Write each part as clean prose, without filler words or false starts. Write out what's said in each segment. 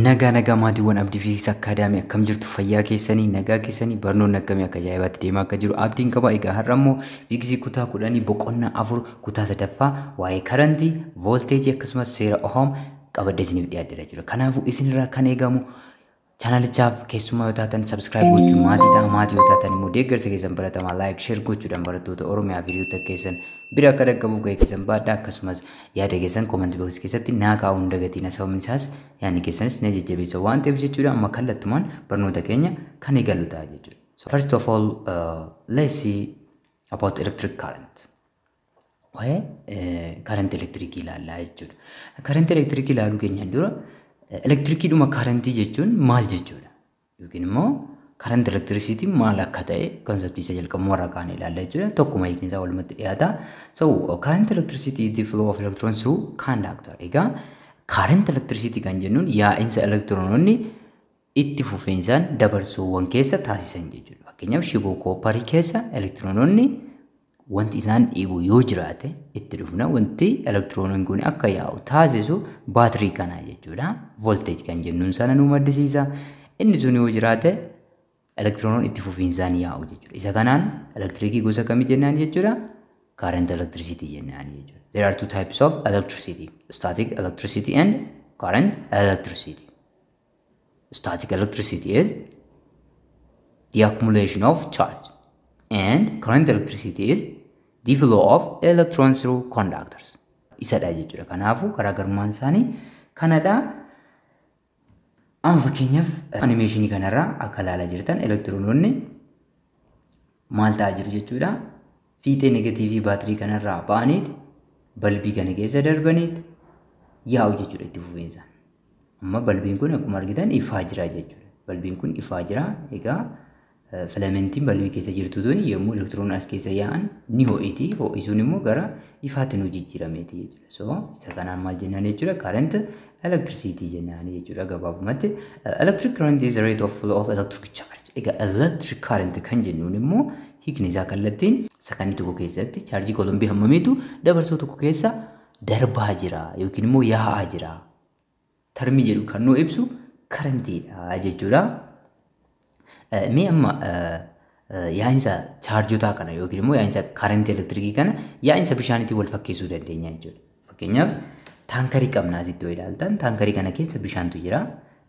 Nagaa nagaa maatiiwwan abdii fi sakkaadaamii akkam jirtu fayyaa keessanii nagaa keessanii barnoonni akkamii akka ajaa'ibaatti deemaa akka jiru abdiin qaba. Egaa har'a immoo fiiziksii kutaa 10 boqonnaa 4 kutaa 8ffaa waa'ee karantii voolteejii akkasumas seera ohoom qabadde isiniif dhiyaatee jira. Kanaafuu isinirraa kan eegamu chaanalichaaf keessumaa yoo taatan subscribe gochuun maatii yoo taatan immoo deeggarsa keessan baratamaa like share gochuudhaan barattoota Oromiyaa viidiyoota keessan bira akka dhaqqabuuf gahee keessan baadhaa akkasumas yaada keessan comment box keessatti naa kaa'uun dagatiin sababni isaas yaadni keessanis na jajjabeessa waan ta'eef jechuudha. Amma kallattumaan barnoota keenya kan eegallu ta'a jechuudha. So first of all let's see about electric current. Waa'ee current electric ilaallaa jechuudha. Current electric ilaaluu keenyaan dura electric dhuma currentii jechuun maal jechuudha yookiin immoo current electricity maal akka ta'e conceptii isa jalqabuma warra kaan ilaallaa jechuudha. Tokkuma hiikni isaa walumatti dhiyaata. So current electricity is the flow of electrons through conductor. Egaa current electricity kan jennuun yaa'insa elektiroononni itti fufiinsaan dabarsuuwwan keessa taasisan jechuudha. Fakkeenyaaf shiboo koopparii keessa elektiroononni wanti isaan dhiibu yoo jiraate itti dhufna wanti elektiroonoon kun akka yaa'u taasisu baatirii kana jechuudha. Voltage kan jennuun sana nu maddisiisa. Inni sun yoo jiraate elektiroonoon itti fufiinsaan yaa'u jechuudha. Isa kanaan elektirikii gosa kamii jennaan jechuudha? Current electricity jennaan jechuudha. There are two types of electricity: static electricity and current electricity. Static electricity is the accumulation of charge, and current electricity is the flow of electrons through conductors. Isadha jechuudha. Kanaafuu garaagarummaan isaanii kanadha. Amma fakkeenyaaf animeeshinii kanarraa akka ilaalaa jirtan elektiroononni maal ta'aa jiru jechuudha. Fiixee negatiivii baatirii kanarraa ba'aniiti balbii kana keessa darbaniiti yaa'u jechuudha itti fufiinsaan. Amma balbiin kun akkuma argitan ifaa jira jechuudha. Balbiin kun ifaa jira. Egaa filamentiin balbii keessa jirtu tuni yommuu elektiroon as keessa yaa'an ni ho'iti. Ho'isuun immoo gara ifaatti nu jijjiirameeti jechuudha. So isa kanaan maal jennaan jechuudha? Current electricity jennaan jechuudha gabaabumatti. Electric current is the rate of flow of electric charge. Egaa electric current kan jennuun immoo hiikni isaa kallattiin sakandii tokko keessatti chaarjii koolombii hammamiitu dabarsoo tokko keessa darbaa jira yookiin immoo yaa'aa jira. Termii jedhu kan nu ibsu karantiidha jechuudha. Mee amma yaa'insa chaarjotaa kana yookiin immoo yaa'insa karantii elektirikii kana yaa'insa bishaaniitiin wal fakkeessuu dandeenya jechuudha. Fakkeenyaaf taankarii qabna asitti yoo ilaaltan taankarii kana keessa bishaantu jira.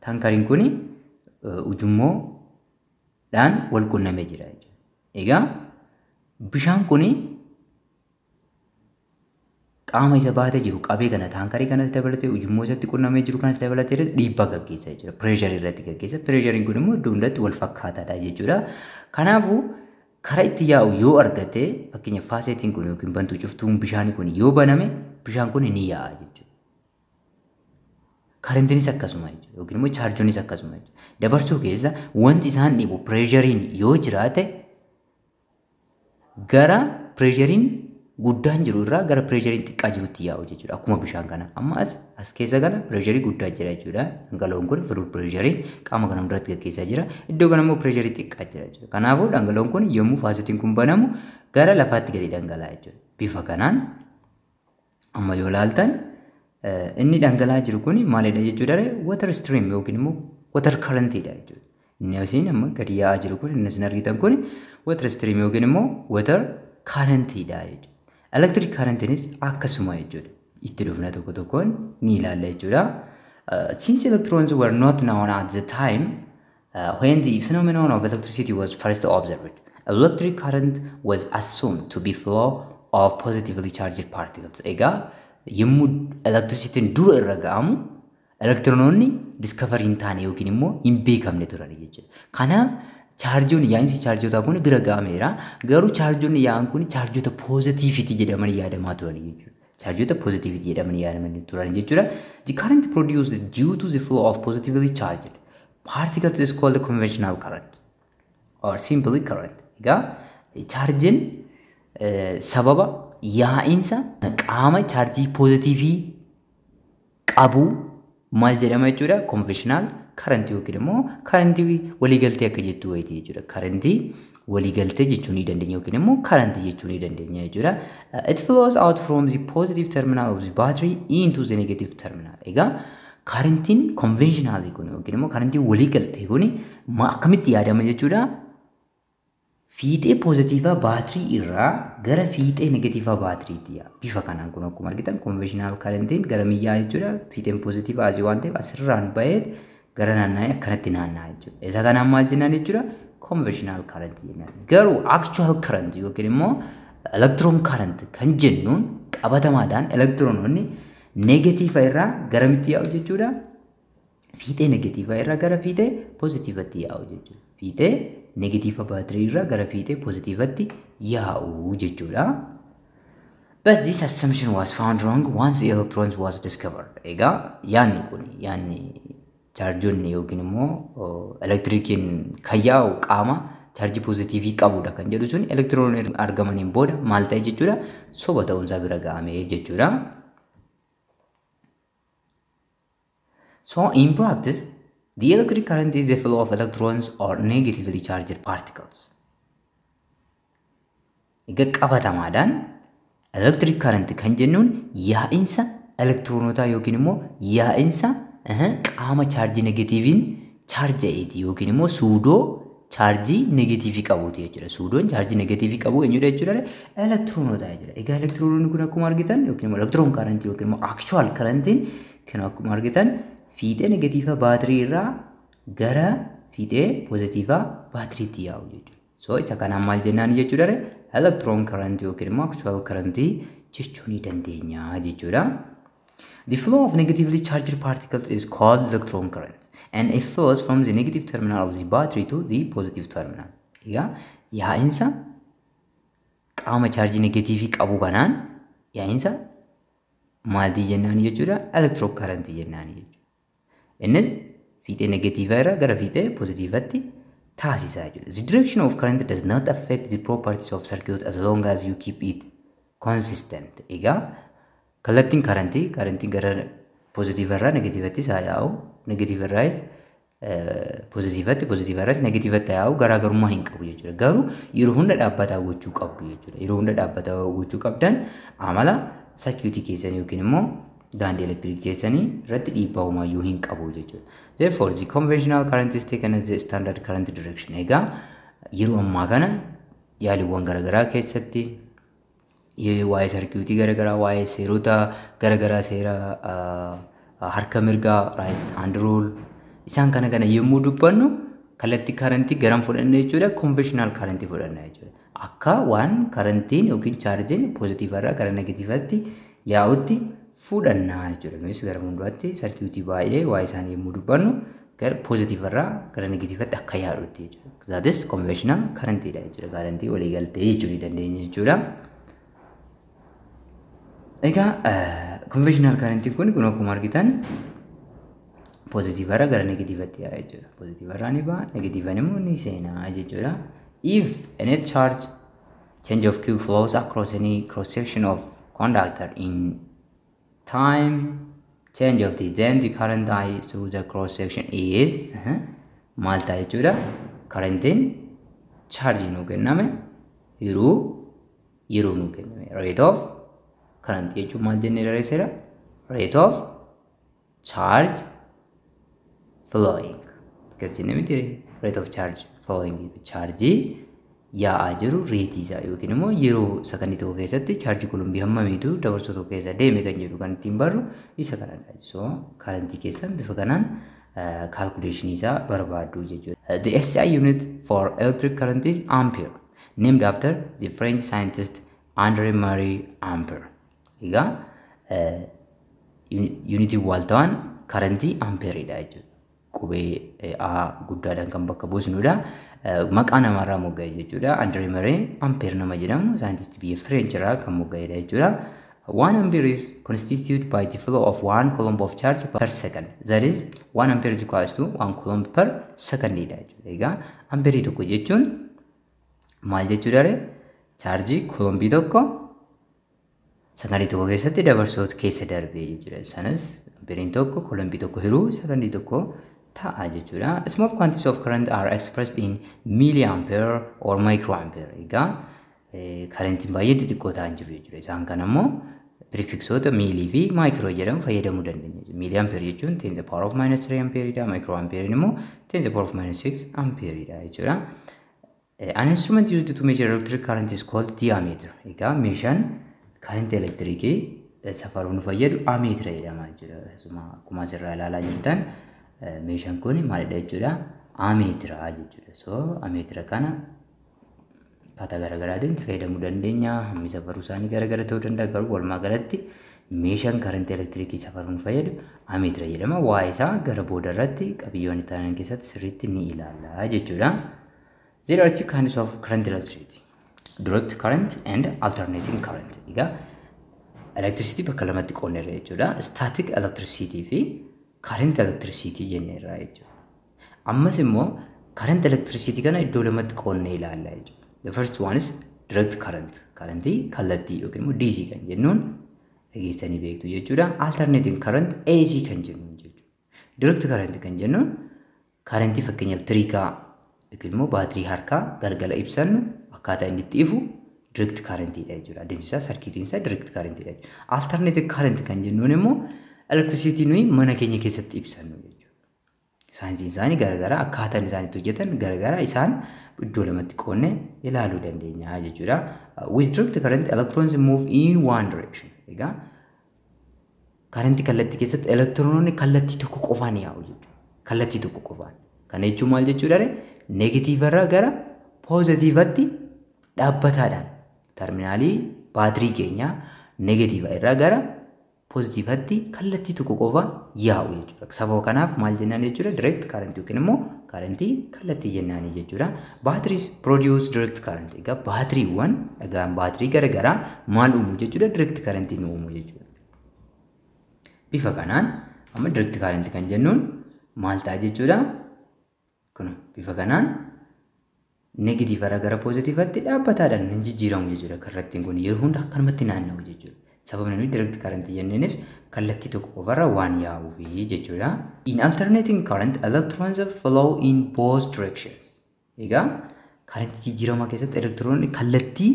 Taankariin kun ujummoodhaan wal qunnamee jira jechuudha. Egaa bishaan kun qaama isa baatee jiru qabee kana taankarii kanas dabalatee ujummoo isatti qunnamee jiru kanas dabalatee dhiibbaa gaggeessa jechuudha. Pireesharii irratti gaggeessa. Pireeshariin kun immoo iddoo hundatti wal fakkaataadha jechuudha. Kanaafuu karaa itti yaa'u yoo argate fakkeenyaaf faasetiin kun yookiin bantuu cuftuun bishaanii kun yoo baname bishaan kun ni yaa'a jechuudha. Karantiinis akkasuma jechuudha yookiin immoo chaarjoonnis akkasuma jechuudha. Dabarsoo keessa wanti isaan dhiibu pireeshariin yoo jiraate gara pireeshariin guddaan jiru irraa gara pireeshariin xiqqaa jirutti yaa'u jechuudha. Akkuma bishaan kana amma as keessa kana pireesharii guddaa jira jechuudha. Dhangala'oon kun fluid pireeshariin qaama kana hundarratti gaggeessaa jira. Iddoo kana immoo pireesharii xiqqaa jira jechuudha. Kanaafuu dhangala'oon kun yommuu faasetiin kun banamu gara lafaatti gadi dhangala'a jechuudha. Bifa kanaan amma yoo ilaaltan inni dhangala'aa jiru kun maalidha jechuudha? Water stream yookiin immoo water currentidha jechuudha. Inni asiin amma gadi yaa'aa jiru kun inni isin argitan kun water stream yookiin immoo water currentidha jechuudha. Electric currentinis akkasuma jechuudha. Itti dhufna tokko tokkoon ni ilaalla jechuudha. Since electrons were not known at the time when the phenomenon of electricity was first observed, electric current was assumed to be flow of positively charged particles. Egaa yommuu electricity'n dura irra ga'amu elektiroononni discovery hin taane yookiin immoo hin beekamne turan jechuudha. Kanaaf chaarjoon yaa'insi chaarjotaa kun bira ga'ameera. Garuu chaarjoonni yaa'an kun chaarjota positivity jedhamanii yaadamaa turan jechuudha. Chaarjota positivity jedhamanii yaadamanii turan jechuudha. The current produced due to the flow of positively charged particles is called conventional current or simply current. Egaa chaarjiin sababa yaa'insa qaama chaarjii positivii qabu maal jedhama jechuudha? Conventional current yookiin immoo karantii waliigaltee akka jettu wayitii jechuudha. Karantii waliigaltee jechuu ni dandeenya yookiin immoo karantii jechuu ni dandeenya jechuudha. It flows out from the positive terminal of the battery into the negative terminal. Egaa Karantiin conventional kun yookiin immoo karantiin walii galtee kun akkamitti yaadama jechuudha. Fiixee pozitiivaa baatirii irraa gara fiixee negatiivaa baatiriitti yaa. Bifa kanaan kun akkuma argitan conventional karantiin gara miyyaa jechuudha. Fiixeen pozitiivaa asii waan ta'eef asirraan bahee gara naanna'ee akkanatti naanna'a jechuudha. Isa kanaan maal jennaan jechuudha? Conventional current jennaan. Garuu actual current yookiin immoo electron current kan jennuun qabatamaadhaan elektiroononni negatiiva irraa gara mitti yaa'u jechuudha. Fiixee negatiiva irraa gara fiixee pozitiivatti yaa'u jechuudha. Fiixee negatiiva baatirii irraa gara fiixee pozitiivatti yaa'u jechuudha. But this assumption was found wrong once the electrons was discovered. Egaa yaanni kun yaanni chaarjoonni yookiin immoo elektirikiin kan yaa'u qaama chaarjii pozitiivii qabudha kan jedhu sun elektiroonni argamaniin booda maal ta'e jechuudha? Soba ta'uunsaa bira ga'ame jechuudha. So in practice, the electric current is the flow of electrons or negatively charged particles. Egaa qabatamaadhaan electric current kan jennuun yaa'insa elektiroonotaa yookiin immoo yaa'insa qaama chaarjii negatiiviin chaarja'eeti yookiin immoo suudoo chaarjii negatiivii qabuuti jechuudha. Suudoon chaarjii negatiivii qabu eenyudha jechuudha? Elektiroonotaa jechuudha. Egaa elektiroononni kun akkuma argitan yookiin immoo elektiroon current yookiin immoo actual currentiin kan akkuma argitan fiixee negatiiva baatirii irraa gara fiixee pozitiiva baatiriitti yaa'u jechuudha. So isa kanaan maal jennaan jechuudha? Electron current yookiin immoo actual current jechuu ni dandeenya jechuudha. The flow of negatively charged particles is called electron current and it flows from the negative terminal of the battery to the positive terminal. Egaa yaa'insa qaama chaarjii negatiivii qabu kanaan yaa'insa maal jennaan jechuudha? Electron current jennaan jechuudha. Innis fiixee negatiiva irraa gara fiixee pozitiivatti taasisaa jechuudha. The direction of current does not affect the properties of circuit as long as you keep it consistent. Egaa kallattiin karantii gara pozitiiva irraa negatiivatti haa yaa'u, negatiiva irraas pozitiiva irraas negatiivatti haa yaa'u garaagarummaa hin qabu jechuudha. Garuu yeroo hunda dhaabbataa gochuu qabdu jechuudha. Yeroo hunda dhaabbataa gochuu qabdan amala circuitii keessanii yookiin immoo daandii elektiriikii keessanii irratti dhiibbaa uumayyuu hin qabu jechuudha. Therefore, the conventional current is taken as the standard current direction. Egaa yeroo ammaa kana yaaliiwwan garaagaraa keessatti waa'ee sarkiitii garaagaraa, waa'ee seerota garaagaraa, seera harka mirgaa, right hand rule isaan kana yommuu dubbannu kallattii karantii garam fudhanna jechuudha? Conventional current fudhanna jechuudha. Akka waan karantiin yookiin chaarjiin pozitiiva irraa gara negatiivatti yaa'utti fudhannaa jechuudha. Nunis gara fuulduraatti sarkiitii baay'ee waa'ee isaanii yommuu dubbannu gara pozitiiva irraa gara negatiivatti akka yaa'utti jechuudha. That is conventional current dha jechuudha. Karantii walii galtee jechuu ni dandeenya jechuudha. Egaa conventional current kun akkuma argitan positive irraa gara negatiivatti yaa'a jechuudha. Positive irraa ni ba'a, negatiivaan immoo ni seenaa jechuudha. If a net charge change of Q flows across any cross section of conductor in time change of then the current I through the cross section is maal ta'a jechuudha. Currentiin charge nu kenname yeroo nu kenname rate of current jechuun maal jennee barreessina? Rate of charge flowing. Akkas jennee miti rate of charge flowing chargii yaa'aa jiru reetii isaa yookiin immoo yeroo sakandii tokko keessatti chaarjii kulumbii hammamiitu dabarsoo tokko keessa deeme kan jedhu kan ittiin barru isa kanadha. So karantii keessan bifa kanaan calculation isaa barbaaddu jechuudha. The SI unit for electric current is ampere, named after the French scientist André Marie Ampere. Egaa unity waaltawaan karantii ampeeridha jechuudha. Qubee A guddaadhaan kan bakka buusnudha. Maqaa namarraa mogga'e jechuudha. André Marie Ampere nama jedhamu scientist biyya French irraa kan mogga'edha jechuudha. 1 ampere is constituted by the flow of 1 coulomb of charge per second. That is 1 ampere is equals to 1 coulomb per second dha jechuudha. Egaa ampeerii tokko jechuun maal jechuudha? Chaarjii coulombii tokko sakandii tokko keessatti dabarsoota keessa darbee jechuudha. Sanas amperiin tokko coulombii tokko hiruu sakandii tokko ta'a jechuudha. Small quantities of current are expressed in milliampere or microampere. Egaa karantiin baay'ee xixiqqoo ta'an jiru jechuudha. Isaan kan ammoo prefixoota miilii fi maayikiroo jedhamu fayyadamuu dandeenya. Miilii ampeerii jechuun 10 to the power of minus 3 ampeeridha. Maayikiroo ampeeriin immoo 10 to the power of minus 6 ampeeridha jechuudha. An instrument used to measure electric current is called diameter. Egaa meeshaan current elektirikii safaruun fayyadu ammeetira jedhama jechuudha. Akkuma asirraa ilaalaa jirtan meeshaan kun maalidha jechuudha? Ammeetira jechuudha. So ammeetira kana akkaataa garaagaraatiin itti fayyadamuu dandeenya. Hammi safaruu isaanii garaagara ta'uu danda'a. Garuu walumaa galatti meeshaan current elektirikii safaruun fayyadu ammeetira jedhama. Waa'ee isaa gara booda irratti qabiyyoon itti aanan keessatti sirriitti ni ilaalla jechuudha. There are two kinds of current electricity: direct current and alternating current. Egaa electricity bakka lamatti qoonneerra jechuudha. Static electricity fi current electricity jenneerra jechuudha. Ammas immoo current electricity kana iddoo lamatti qoonnee ilaalla jechuudha. The first one is direct current. Currentii kallattii yookiin immoo DC kan jennuun dhageessanii beektu jechuudha. Alternating current AC kan jennuun jechuudha. Direct current kan jennuun currentii fakkeenyaaf tiriikaa yookiin immoo baatirii harkaa galgala ibsannu akkaataa inni itti ifu direct current dha jechuudha. Adeemsi isaa sarkiitiin isaa direct current dha jechuudha. Alternative current kan jennuun immoo electricity nuyi mana keenya keessatti ibsannu jechuudha. Saayinsiin isaanii garaagaraa akkaataan isaan itti hojjetan garaagaraa isaan iddoo lamatti qoonnee ilaaluu dandeenya jechuudha. With direct current electrons move in one direction. Egaa current kallattii keessatti elektiroononni kallattii tokko qofaan yaa'u jechuudha. Kallattii tokko qofaan. Kana jechuun maal jechuudha? Negative irraa gara positiveatti dhaabbataadhaan terminaalii baatirii keenya negative irraa gara positiveatti kallattii tokko qofa yaa'u jechuudha. Sababa kanaaf maal jennaan jechuudha? Direct current yookiin immoo currentii kallattii jennaan jechuudha. Batteries produce direct current. Egaa baatiriiwwan dhagaan baatirii garaagaraa maal uumu jechuudha? Direct current ni uumu jechuudha. Bifa kanaan amma direct current kan jennuun maal ta'a jechuudha? Kun bifa kanaan negative irraa gara positiveatti dhaabbataadhaan hin jijjiiramu jechuudha. Kallattiin kun yeroo hunda akkanumatti naanna'u jechuudha. Sababni nuyi direct current jenneenis kallattii tokko qofarra waan yaa'uuf jechuudha. In alternating current, electrons flow in both directions. Egaa current jijjiirama keessatti elektiroonni kallattii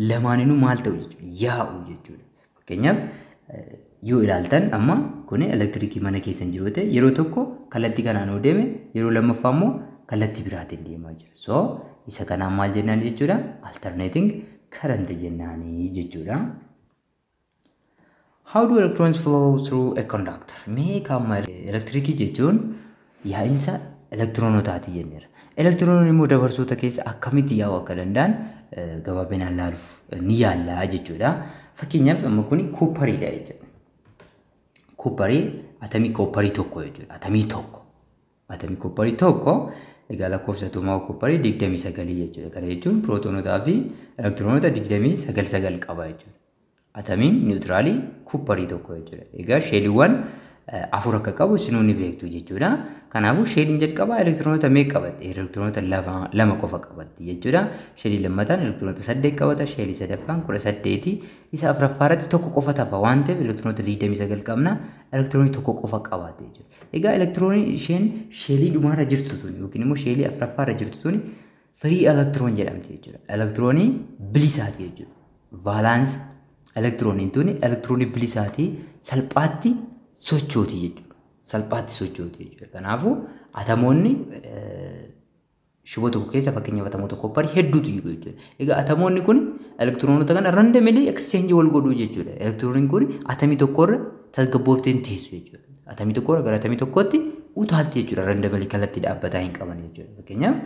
lamaaninuu maal ta'u jechuudha? Yaa'u jechuudha. Fakkeenyaaf yoo ilaaltan amma kun elektirikii mana keessa jiru ta'e yeroo tokko kallattii kanaan yoo deeme yeroo lammaffaa immoo kallattii biraatiin deemaa jira. So isa kanaan maal jennaan jechuudha? Alternating current jennaanii jechuudha. How do electrons flow through a conductor? Mee kamma elektirikii jechuun yaa'insa elektiroonotaati jenneera. Elektiroononni immoo dabarsoota keessa akkamitti yaa'uu akka danda'an gabaabinaan ilaaluuf ni yaalla jechuudha. Fakkeenyaaf amma kun koopariidha jechuudha. Kopparii atamii kopparii tokko jechuudha. Atamii kopparii tokko egaa lakkoofsa atomaa kopparii 29 jechuudha. Kana jechuun pirootonotaa fi elektiroonota 29 qaba jechuudha. Atamiin niwutiraalii kopparii tokko jechuudha. Egaa sheeliiwwan afur akka qabu isinuu ni beektu jechuudha. Kanaafuu sheeliin jalqabaa elektiroonota meeqa qabatti? Elektiroonota lama qofa qabatti jechuudha. Sheelii lammataan elektiroonota 8 qabata. Sheelii sadaffaan 18 isa afuraffaa irratti tokko qofa tafa waan ta'eef elektiroonota 29 qabna. Elektiroonii tokko qofa qabaate jechuudha. Egaa elektiroonii isheen sheelii dhumaarra jirtu tuni yookiin immoo sheelii afuraffaa irra jirtu tuni firii elektiroon jedhamti jechuudha. Elektiroonii bilisaati jechuudha. Vaalaansi elektirooniin tuni elektiroonii bilisaati salphaatti sochooti jechuudha. Salphaatti sochooti jechuudha. Kanaafuu atamoonni shiboo tokko keessa fakkeenyaaf atamoota kopparii hedduutu jiru jechuudha. Egaa atamoonni kun elektiroonota kana randomly exchange wal godhuu jechuudha. Elektirooniin kun atamii tokkorra tasgabboofteen teessu jechuudha. Atamii tokkorra gara atamii tokkotti utaalti jechuudha. Randomly kallattii dhaabbataa hin qaban jechuudha. Fakkeenyaaf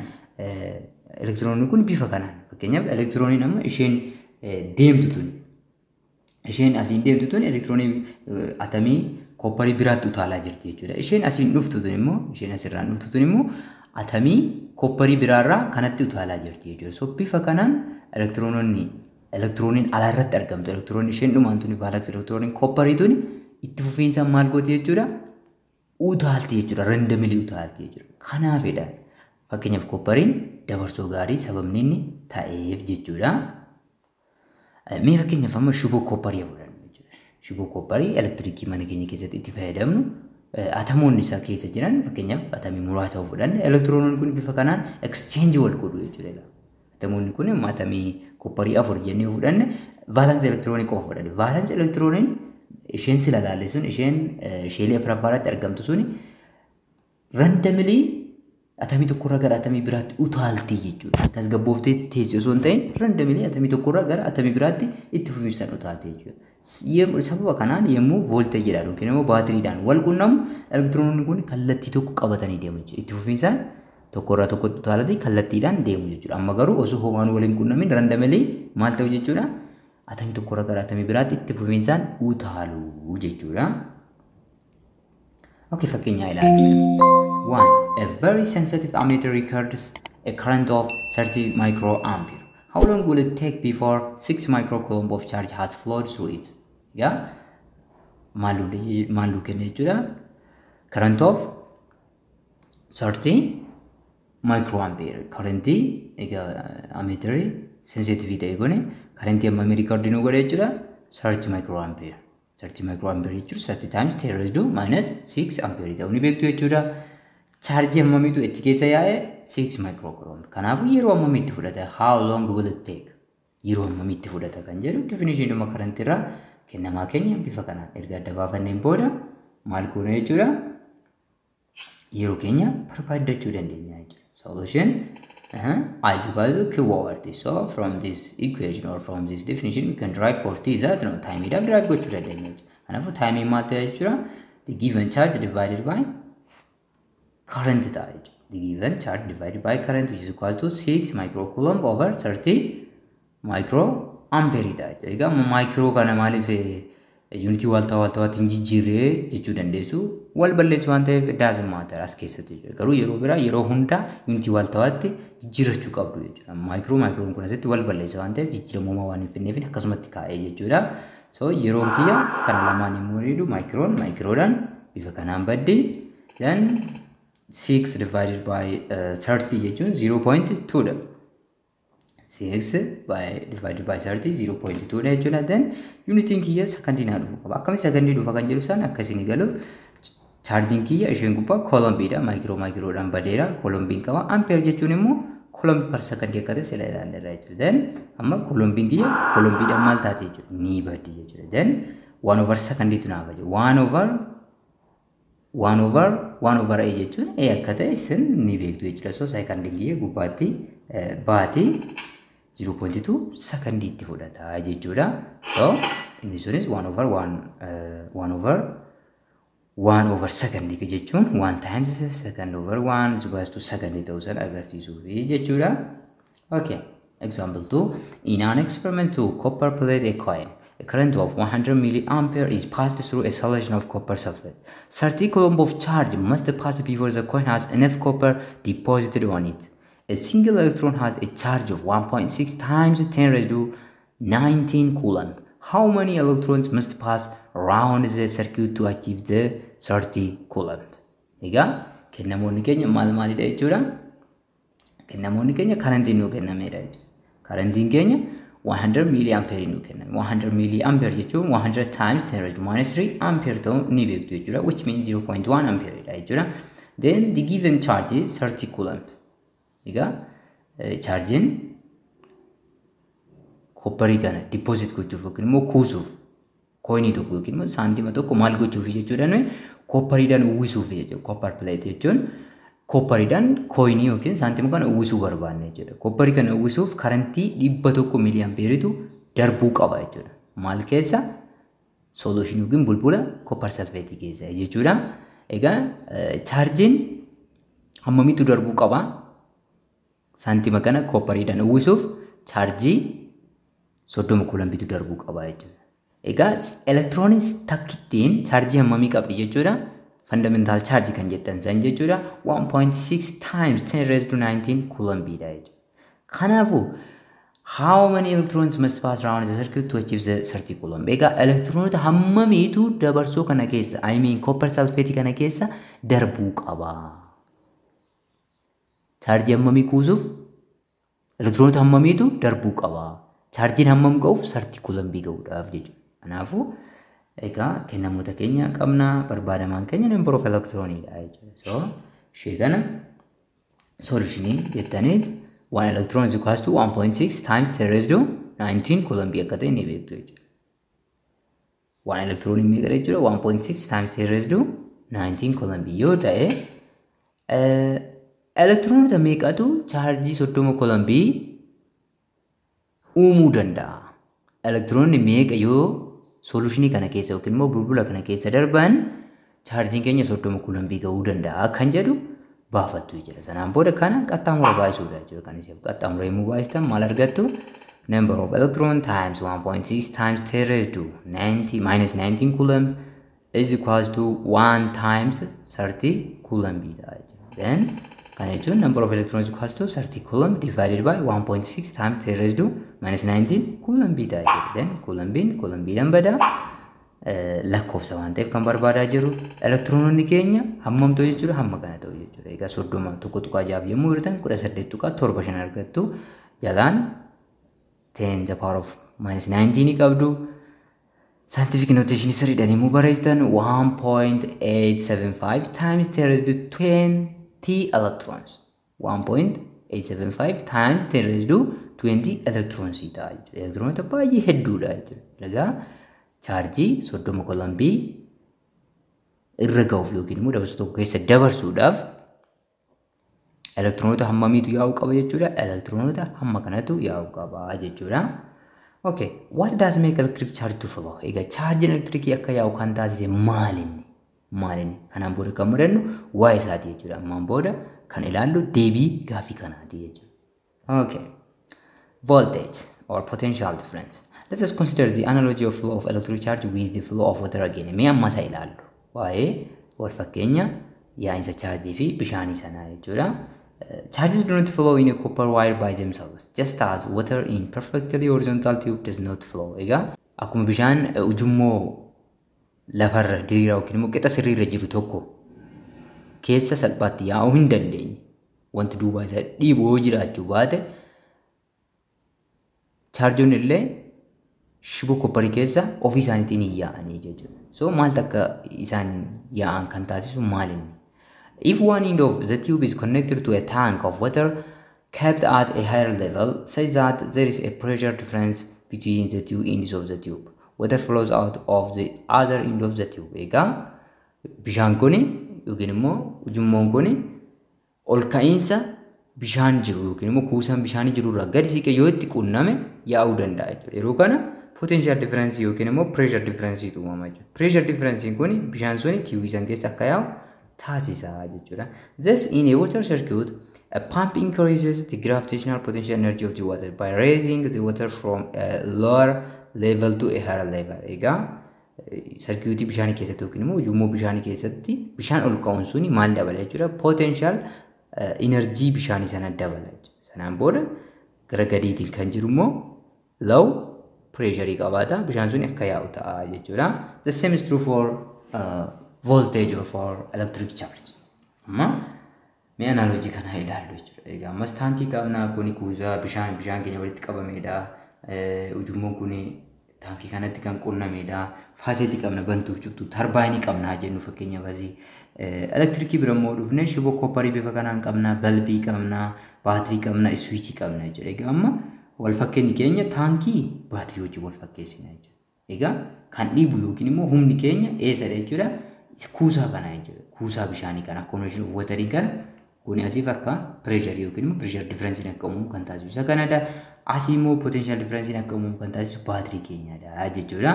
elektiroonni kun bifa kanaan. Fakkeenyaaf elektirooniin amma isheen deemtu tuni. Isheen asiin deemtu tuni elektiroonii atamii kopparii biraatti utaalaa jirti jechuudha. Isheen asiin dhuftu tuni immoo isheen asirraan dhuftu tuni immoo atamii kopparii biraarraa kanatti utaalaa jirti jechuudha. So bifa kanaan elektirooniin alaarratti argamtu. Elektirooniin isheen dhumaan tuni vaalaksi elektirooniin kopparii tuni itti fufiinsaan maal gooti jechuudha? Utaalti jechuudha. Randomly utaalti jechuudha. Kanaafidha. Fakkeenyaaf koppariin dabarsoo gaarii sababni inni ta'eef jechuudha. Mee fakkeenyaaf amma shiboo kopparii fudhannu jechuudha. Shiboo kopparii elektirikii mana keenya keessatti itti fayyadamnu atamoonni isaa keessa jiran fakkeenyaaf atamii muraasa fudhanne elektiroononni kun bifa kanaan exchange wal godhu jechuudha. Atamoonni kun atamii kopparii 4 jennee fudhanne valence electronic qofa fudhate. Valence electroniin isheen sila laalle sun isheen sheelii afuraffaarratti argamtu suni randomly atamii tokkorraa gara atamii biraatti utaalti jechuudha. Tasgabbooftee teessi osoo hin ta'in randomly atamii tokkorraa gara atamii biraatti itti fufiinsan utaalti jechuudha. Sababa kanaan yommuu volteejiidhaan yookiin immoo baatiriidhaan wal quunnamu elektiroononni kun kallattii tokko qabatanii deemu jechuudha. Itti fufiinsan tokkorraa tokkotti utaalati kallattiidhaan deemu jechuudha. Amma garuu osoo homaan waliin quunnamin randomly maal ta'u jechuudha? Atamii tokkorraa gara atamii biraatti itti fufiinsan utaalu jechuudha. Okay, fakkeenya ilaali. 1. A very sensitive ammeter records a current of 30 microampere. How long will it take before 6 microcoulomb of charge has flowed through it? Yeah, malu kenne jechuudha. Current of 30 microampere. Current ammeter sensitivity eegone current amma record nu godhe jechuudha 30 microampere. 30 microampere jechuudha 30 times 10 raised to minus 6 ampere ta'uu ni beektu jechuudha. Charge hammamiitu itti keessa yaa'e 6 microcoulomb. Kanaafuu yeroo hammamiitti fudhata? How long will it take? Yeroo hammamiitti fudhata kan jedhu definition dhuma current irraa kennamaa keenya bifa kanaan erga adda baafanneen booda maal goona jechuudha? Yeroo keenya barbaadachuu dandeenya jechuudha. Solution is equal to kilowatt. So from this equation or from this definition we can derive for t that no time idhaaf derive gochuu dandeenya. Kanaafuu time maal ta'e jechuudha? The given charge divided by current ta'a jechuudha. The given charge divided by current which is equal to 6 microcoulomb over 30 microampere ta'a jechuudha. Egaa micro kana maaliif unity waaltawaatiin jijjiirree jechuu dandeessu wal balleessu waan ta'eef doesn't matter as keessatti jechuudha. Garuu yeroo biraa yeroo hunda unity waaltawaatti jijjiirrachuu qabdu jechuudha. Microon kun asitti wal balleessa waan ta'eef jijjiiramuuma waan hin finneef akkasumatti kaa'ee jechuudha. So yeroon kiyya kana lamaan immoo reedu microodhaan bifa kanaan badde then 6 divided by 30 jechuun 0.2 dha. 6 divided by 30 0.2 dha jechuudha. Then unitiin kiyya sakandii naa dhufu qaba. Akkamitti sakandii dhufa kan jedhu isaan akkasiin galuuf charging kiyya isheen gubbaa koolombiidha. Microodhaan badeera. Koolombiin qaba. Ampere jechuun immoo koolombii per secondii akka ta'e sila ilaalleerra jechuudha. Then amma koolombiin kiyya koolombiidhaan maal taate jechuudha? Ni baddi jechuudha. Then 1 over secondiitu naa baje. 1 over a jechuun a akka ta'e isin ni beektu jechuudha. So seconding kiyya gubbaatti baate 0.2 secondiitti fudhata jechuudha. So inni sunis 1 over second jechuun 1 times second over 1 is equal to second ta'uu san agarsiisuuf jechuudha. Okay, example 2. In an experiment 2, copper plate a coin. A current of 100 milliampere is passed through a solution of copper sulfate. 30 coulomb of charge must pass before the coin has enough copper deposited on it. A single electron has a charge of 1.6 times 10 raised to 19 coulomb. How many electrons must pass around the circuit to achieve the 30 coulomb? Egaa kennamoonni keenya maal maalidha jechuudha? Kennamoonni keenya currentiin nuu kennameedha jechuudha. Currentiin keenya 100 milliampere nu kenname. 100 milliampere jechuun 100 times 10 raised to minus 3 ampere ta'uu ni beektu jechuudha. Which means 0.1 ampere dha jechuudha. Then the given charge is 30 coulomb. Egaa charging kopparii kana deposit gochuuf yookiin immoo kuusuuf coinii tokko yookiin immoo saantima tokko maal gochuuf jechuudha nuyi koppariidhaan uwwisuuf jechuudha. Copper plate jechuun koppariidhaan coinii yookiin saantima kana uwwisuu barbaanne jechuudha. Kopparii kana uwwisuuf karantii 100 miliampeeritu darbuu qaba jechuudha. Maal keessa? Solution yookiin bulbula copper sulfate keessa jechuudha. Egaa charging hammamitu darbuu qaba? Saantima kana koppariidhaan uwwisuuf chargii 30 coulombitu darbuu qaba jechuudha. Egaa electronics takkittiin chargii hammamii qabdi jechuudha? Fundamental charge kan jettan san jechuudha 1.6 times 10 raised to 19 coulomb dha jechuudha. Kanaafuu how many electrons must pass around the circuit to achieve the 30 coulomb? Egaa electronota hammamiitu dabarsoo kana keessa copper sulfate kana keessa darbuu qaba? Charge hammamii kuusuuf electronota hammamiitu darbuu qaba? Charging hammam ga'uuf 30 coulomb ga'uudhaaf jechuudha. Kanaafuu egaa kennamoota keenya qabna barbaadamaan keenya number of electroniidha jechuudha. So ishee kana solutionii jettanii 1 electron is equal to 1.6 times 10 raised to 19 coulomb akka ta'e ni beektu jechuudha. Waan elektiroonii meeqa jechuudha 1.6 times 10 raised to 19 coulomb yoo ta'e elektiroonota meeqatu chaarjii 30 coulomb uumuu danda'a. Elektiroonni meeqa yoo solutionii kana keessa yookiin immoo bulbula kana keessa darban chaarjiin keenya 30 coulomb ga'uu danda'a kan jedhu baafattu jira. Sanaan booda kana qaxxaamura baay'isuudha jechuudha. Kan isin qaxxaamura yommuu baay'istan maal argattu? Number of electron times 1.6 times 10 raised to 90 minus 19 coulomb is equals to 1 times 30 coulomb. Then kan jechuun number of electrons is equal to 30 coulomb divided by 1.6 times 10 raised to minus 19 coulomb. Then coulombiidhaan bada lakkoofsa waan ta'eef kan barbaadaa jiru elektiroononni keenya hammamtoo jechuudha hamma kana ta'u jechuudha. Egaa 30 tokko tuqaa 6 yommuu hirtan 18 tuqaa 7 5 argattu jalaan 10 the power of minus 19 qabdu. Scientific notation sirriidhaan yommuu barreessitan 1.875 times 10 raised to 20 electrons. 1.875 times 10 raised to 20 electrons ta'a jechuudha. Elektiroonota baay'ee hedduudha jechuudha. Egaa chaarjii 30 coulomb irra ga'uuf yookiin immoo dabarsu tokko keessa dabarsuudhaaf elektiroonota hammamiitu yaa'uu qaba jechuudha. Elektiroonota hamma kanatu yaa'uu qaba jechuudha. Okay, what does make electric charge to flow? Egaa charging electricii akka yaa'u kan taasise maalinni? Kanaan booda kan mudannu waa isaati jechuudha. Ammaan booda kan ilaallu deebii gaafii kanaati jechuudha. Okay, voltage or potential difference. Let us consider the analogy of flow of electric charge with the flow of water again. Mee amma isa ilaallu. Waa'ee wal fakkeenya yaa'insa chaarjii fi bishaanii sanaa jechuudha. Charges do not flow in a copper wire by themselves, just as water in perfectly horizontal tube does not flow. Egaa akkuma bishaan ujummoo lafarra diriiraa yookiin immoo qixa sirriirra jiru tokko keessa salphaatti yaa'uu hin dandeenye. Wanti duuba isa dhiiboo jiraachuu baate chaarjoonni illee shiboo kopparii keessa ofii isaaniitiin hin yaa'anii jechuudha. So maal takka isaan yaa'an kan taasisu maalinni? If one end of the tube is connected to a tank of water kept at a higher level, such that there is a pressure difference between the two ends of the tube, water flows out of the other end of the tube. Egaa bishaan kuni yookiin immoo ujummoon kuni ol ka'iinsa bishaan jiru yookiin immoo kuusaan bishaanii jiru irraa gadi siqee yoo itti qunname yaa'uu danda'a jechuudha. Yeroo kana potential difference yookiin immoo pressure difference uumama jechuudha. Pressure difference kuni bishaan suni tiyuu san keessa akka yaa'u taasisa jechuudha. Thus in a water circuit, a pump increases the gravitational potential energy of the water by raising the water from a lower level to a higher level. Egaa circuitii bishaanii keessatti yookiin immoo ujummoo bishaanii keessatti bishaan ol ka'uun suni maal dabala jechuudha? Potential energy bishaanii sana dabala jechuudha. Sanaan booda gara gadiitiin kan jiru immoo low pressure qabaata. Bishaan suni akka yaa'u ta'a jechuudha. The same is true for voltage or for electric charge. Amma mee analogy kana ilaallu jechuudha. Egaa ammas taankii qabna kuni kuusaa bishaan keenya walitti qabameedha. Ujummoon kuni taankii kanatti kan qunnamedha. Faaseetii qabna bantuuf cuftu tarbaayinii qabna jennu fakkeenyaaf asii. Elektirikii bira immoo dhufne shiboo kopparii bifa kanaan qabna, balbii qabna, baatirii qabna, iswiichii qabna jechuudha. Egaa amma wal fakkeenyi keenya taankii baatirii wajjin wal fakkeessina jechuudha. Egaa kan dhiibu yookiin immoo humni keenya eessadha jechuudha? Kuusaa kana jechuudha. Kuusaa bishaanii kana conversion of water kana kuni asiif akka pressure yookiin immoo pressure difference akka uumamu kan taasisu isa kanadha. Asii immoo potential difference akka uumamu kan taasisu baatirii keenyadha jechuudha.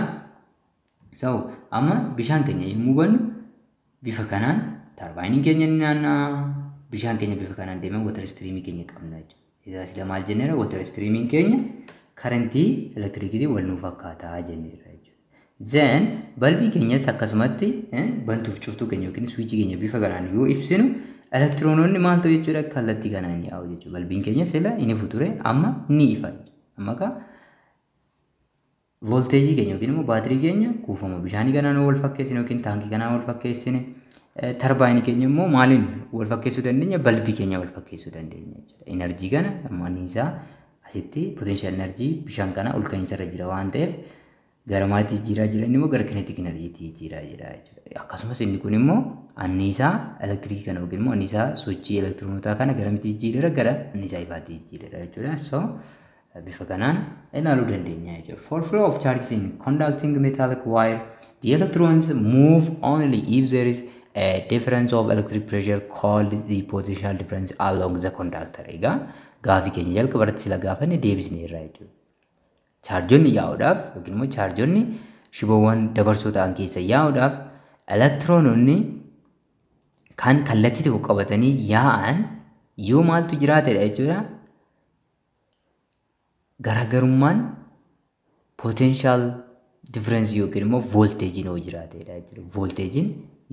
So amma bishaan keenya yommuu bannu bifa kanaan tarbaayinii keenya ni naanna'a. Bishaan keenya bifa kanaan deemee water streamii keenya qabna jechuudha. Egaa sila maal jenneera water streaming keenya karantii elektirikiitiin wal nuuf akkaataa jenneera jechuudha. Then balbii keenyas akkasumatti bantuuf cuftuu keenya yookiin switchii keenya bifa kanaan yoo ibsinu elektiroononni maal ta'u jechuudha kallattii kanaan yaa'u jechuudha. Balbiin keenya sila inni future amma ni ifa jechuudha. Amma ka volteejii keenya yookiin immoo baatirii keenya kuufama bishaanii kanaan wal fakkeessine yookiin taankii kanaan wal fakkeessine tarbaayinii keenya immoo maaliin wal fakkeessuu dandeenya? Balbii keenya wal fakkeessuu dandeenya jechuudha. Enerjii kana ammaan isaa asitti potential energy bishaan kana ol ka'iinsa irra jira waan ta'eef gara maalitti jijjiiraa jira inni immoo gara kinetic energytti jijjiiraa jira jechuudha. Akkasumas inni kun immoo anniisaa elektirikii kana yookiin immoo anniisaa sochii elektiroonotaa kana gara miti jijjiirra gara anniisaa ifaatti jijjiirra jechuudha. So bifa kanaan ilaaluu dandeenya jechuudha. For flow of charges in conducting metallic wire, the electrons move only if there is a difference of electric pressure called the positional difference along the conductor. Egaa gaafii keenya jalqabarratti sila gaafanne deebisnee irraa jechuudha. Chaarjonni yaa'uudhaaf yookiin immoo chaarjonni shiboowwan dabarsoo ta'an keessa yaa'uudhaaf elektiroononni kan kallattii tokko qabatanii yaa'an yoo maaltu jiraatedha jechuudha. Garaagarummaan potential difference yookiin immoo voltagein yoo jiraatedha jechuudha. Voltagein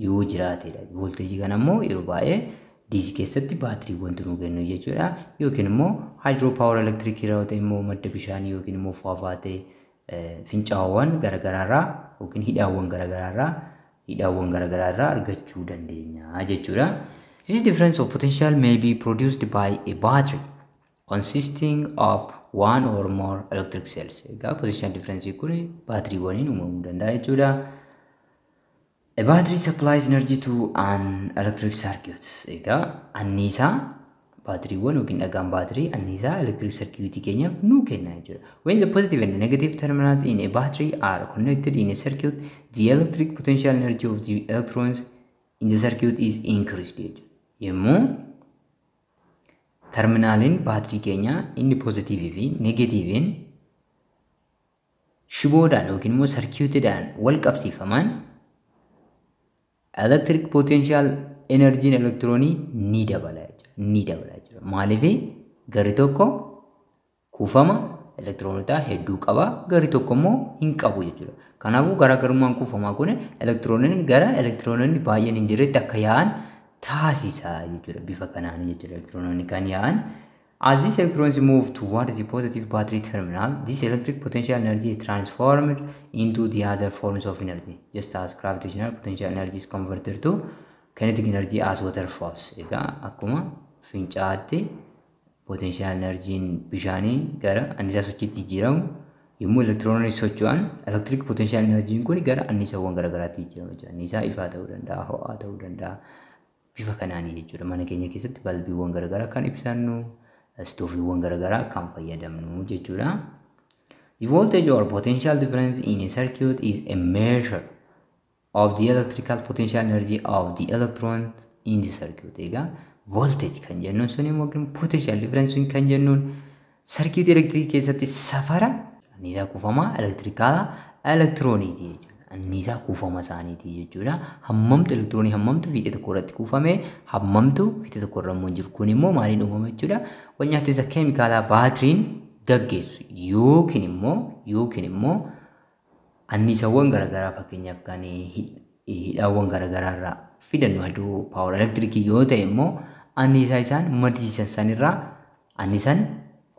yoo jiraatedha. Voltagii kana immoo yeroo baay'ee DC keessatti baatirii wanti nu kennu jechuudha. Yookiin immoo hydro power electric yeroo ta'e immoo madda bishaanii yookiin immoo faafaatee fincaawwan garagaraarraa yookiin hidhaawwan garagaraarraa argachuu dandeenya jechuudha. This difference of potential may be produced by a battery consisting of one or more electric cells. Egaa potential difference kun baatiriiwwaniin uumamuu danda'a jechuudha. A battery supplies energy to an electric circuit. Egaa anniisaa baatiriiwwan yookiin dhagaan baatirii anniisaa electric circuit keenyaaf nuu kenna jechuudha. When the positive and negative terminals in a battery are connected in a circuit, the electric potential energy of the electrons in the circuit is increased jechuudha. Yommuu terminaaliin baatirii keenyaa inni positivii fi negatiiviin shiboodhaan yookiin immoo circuitidhaan wal qabsiifaman electric potential energy electronii ni dabala jechuudha. Maaliif gari tokko kuufama elektiroonotaa hedduu qaba, gari tokko immoo hin qabu jechuudha. Kanaafuu garaagarummaan kuufamaa kun elektiroononni gara elektiroononni baay'een hin jirretti akka yaa'an taasisaa jechuudha. Bifa kanaan jechuudha elektiroononni kan yaa'an. As these electrons move towards the positive battery terminal, this electric potential energy is transformed into the other forms of energy, just as gravitational potential energy is converted to kinetic energy as water force. Egaa akkuma fincaa'aatti potential energy bishaanii gara anniisaa sochiitti jijjiiramu yommuu elektiroononni socho'an electric potential energy kun gara anniisaawwan garagaraatti jijjiirama jechuudha. Anniisaa ifaa ta'uu danda'a, ho'aa ta'uu danda'a. Bifa kanaanii jechuudha. Mana keenya keessatti balbiiwwan garagaraa kan ibsannu, stoofiiwwan garagaraa kan fayyadamnu jechuudha. The voltage or potential difference in a circuit is a measure of the electrical potential energy of the electrons in the circuit. Egaa voltage kan jennuun sun immoo potential difference kan jennuun circuit electric keessatti safara anniisaa kuufamaa elektirikaala elektirooniiti jechuudha. Anniisaa kuufama isaaniiti jechuudha. Hammamtu elektiroonii hammamtu fiixee tokko irratti kuufame hammamtu fiixee tokko irra immoo jiru. Kun immoo maaliin uumama jechuudha? Wanyaatti isa keemikaalaa baatiriin gaggeessu yookiin immoo anniisaawwan garagaraa fakkeenyaaf kan hidhaawwan garagaraarraa fidannu hidhuu paawar elektirikii yoo ta'e immoo anniisaa isaan maddisiisan sanirraa anniisaan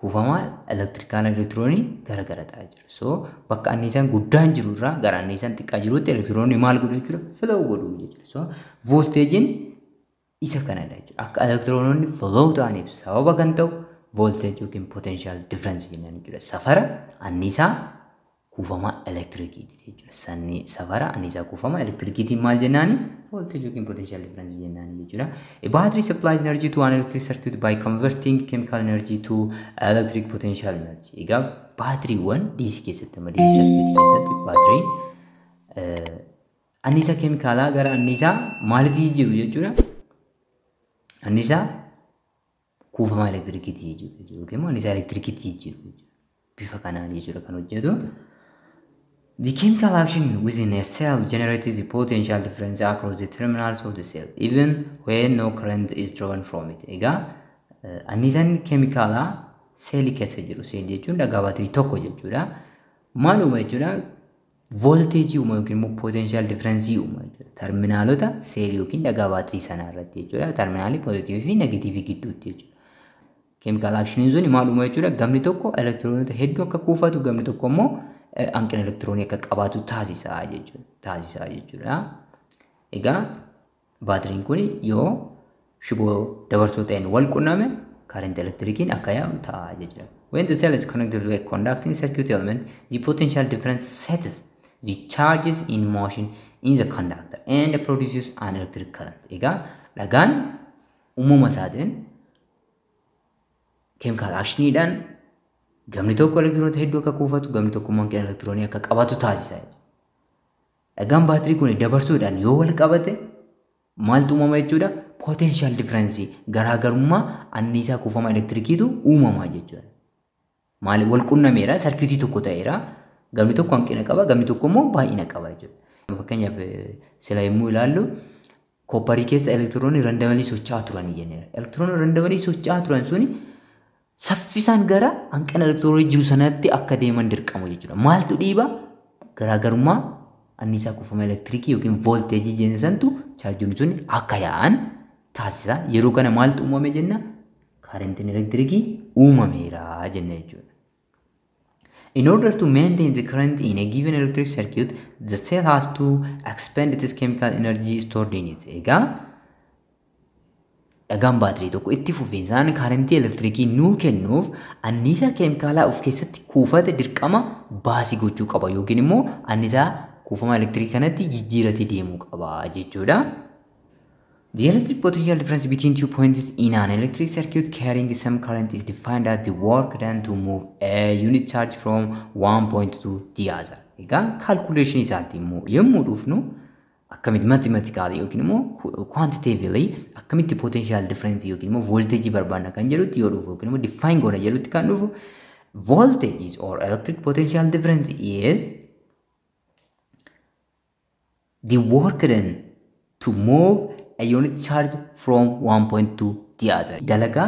kuufama elektirikaala elektiroonii garagara ta'aa jira. So bakka anniisaan guddaan jirurraa gara anniisaan xiqqaa jirutti elektiroonni maal godhu jechuudha? Flow godhu jechuudha. So voltagein isa kanadha jechuudha. Akka elektiroononni flow ta'aniif sababa kan ta'u voltage yookiin potential difference jennaan jechuudha. Safara anniisaa kuufama elektirikiiti jechuudha. Safara anniisaa kuufama elektirikiitiin maal jennaani? Voltage yookiin potential difference jennaani jechuudha. A battery supplies energy to an electric circuit by converting chemical energy to electric potential energy. Egaa baatiriiwwan DC keessatti DC circuit keessatti baatiriin anniisaa keemikaalaa gara anniisaa maalitti jijjiiru jechuudha? Anniisaa kuufama elektirikiitti jijjiiru yookiin immoo anniisaa elektirikiitti jijjiiru bifa kanaan jechuudha kan hojjetu. The chemical action within a cell generates the potential difference across the terminals of the cell, even when no current is drawn from it. Egaa anniisaan keemikaalaa seelii keessa jiru. Seelii jechuun dhagaa baatirii tokko jechuudha. Maal uuma jechuudha? Volteejii uuma yookiin immoo potential difference uuma jechuudha. Terminaalota seelii yookiin dhagaa baatirii sanaa irratti jechuudha. Terminaalii pozitiivii fi negatiivii gidduutti jechuudha. Chemical action sun maal uuma jechuudha? Gamni tokko elektiroonota hedduu akka kuufatu, gamni tokko immoo hanqina elektiroonii akka qabaatu taasisaa jechuudha. Egaa baatiriin kun yoo shiboo dabarsoo ta'een wal qunname current electriciin akka yaa'u ta'a jechuudha. When the cell is connected to a conducting circuit element, the potential difference sets the charges in motion in the conductor and produces an electric current. Egaa dhagaan uumama isaatiin chemical actioniidhaan Gamni tokko elektiroonota hedduu akka kuufatu, gamni tokko hanqina elektiroonii akka qabatu taasisa. Dhagaan baatirii kun dabarsuudhaan yoo wal qabate maaltu uumama jechuudha? Potential difference garaagarummaa anniisaa kuufama elektirikiitu uumama jechuudha. Maali wal qunnameera sarkiitii tokko ta'eera. Gamni tokko hanqina qaba, gamni tokko immoo baay'ina qaba jechuudha. Fakkeenyaaf sila yommuu ilaallu kopparii keessa elektiroonni randamalii socho'aa turan jenneera. Elektiroonni randamalii socho'aa turan suni saffisaan gara hanqina elektiroonii jiru sanatti akka deeman dirqamu jechuudha. Maaltu dhiiba? Garaagarummaa anniisaa kuufama elektirikii yookiin voolteejii jennisantu chaarjiin sun akka yaa'an taasisa. Yeroo kana maaltu uumame jenna? Karentiin elektirikii uumameera jenna jechuudha. In order to maintain the current in a given electric circuit, the cell has to expend its chemical energy stored in it. Egaa dhagaan baatirii tokko itti fufiinsaan karentii elektirikii nuu kennuuf anniisaa keemikaalaa of keessatti kuufate dirqama baasii gochuu qaba yookiin immoo anniisaa kuufama elektirikii kanatti jijjiiratee deemuu qaba jechuudha. The electric potential difference between 2 points in an electric circuit carrying the same current is defined as the work done to move a unit charge from one point to the other. Egaa calculation isaati immoo yommuu dhufnu akkamitti mathematically yookiin immoo quantitatively akkamitti potential difference yookiin immoo voltage barbaanna kan jedhutti yoo dhufu yookiin immoo define goona jedhutti kan dhufu voltage or electric potential difference is the work done to move a unit charge from one point to the other. Dalagaa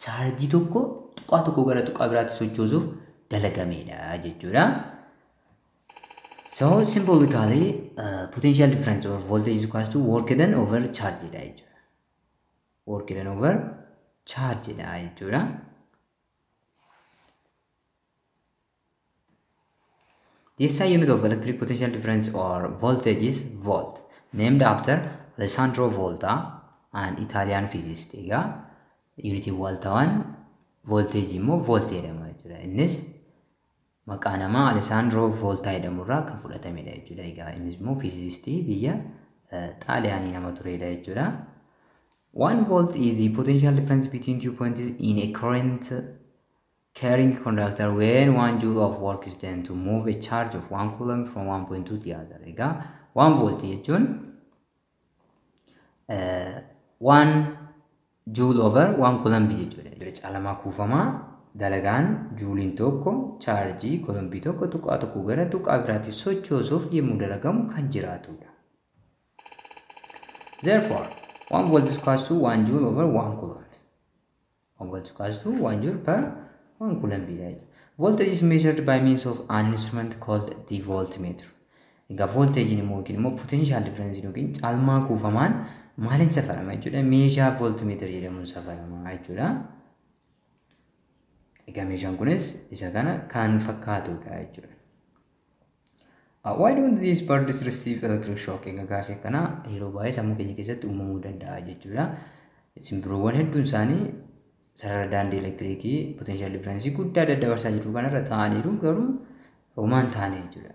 chaarjii tokko tuqaa tokko gara tuqaa biraatti sochoosuuf dalagameedha jechuudha. So symbolically, potential difference or voltage is equal to work done over charge dha jechuudha. Work done over charge dha jechuudha. The SI unit of electric potential difference or voltage is volt, named after Alessandro Volta, an Italian physicist. Unity Volta one voltage immoo volt jedhama jechuudha. Innis maqaa namaa Alessandro Volta jedhamurraa kan fudhatamedha jechuudha. Egaa innis immoo physicist biyya Xaaliyaanii nama turedha jechuudha. 1 volt is the potential difference between 2 points in a current carrying conductor when 1 joule of work is done to move a charge of 1 coulomb from one point to the other. Egaa 1 volt jechuun 1 joule over 1 coulomb jechuudha. Caalamaa kuufamaa dalagaan juuliin tokko chaarjii koolombii tokko tuqaa tokko gara tuqaa biraatti sochoosuuf yemmuu dalagamu kan jiraatudha. Therefore, 1 volt is equal to 1 joule over 1 coulomb. 1 volt is equal to 1 joule per 1 coulomb. Voltage is measured by means of an instrument called the voltmeter. Egaa voltage immoo yookiin immoo potential difference yookiin caalmaa kuufamaan maaliin safarama jechuudha? Meeshaa voltmeter jedhamuun safarama jechuudha. Egaa meeshaan kunis isa kana kan fakkaatudha jechuudha. Why don't these birds receive electric shock? Egaa gaafii kana yeroo baay'ee sammuu keenya keessatti uumamuu danda'a jechuudha. Simbirroowwan hedduun isaanii sarara daandii elektirikii potential difference guddaa daddabarsaa jiru kanarra ta'aniiru garuu homaan taane jechuudha.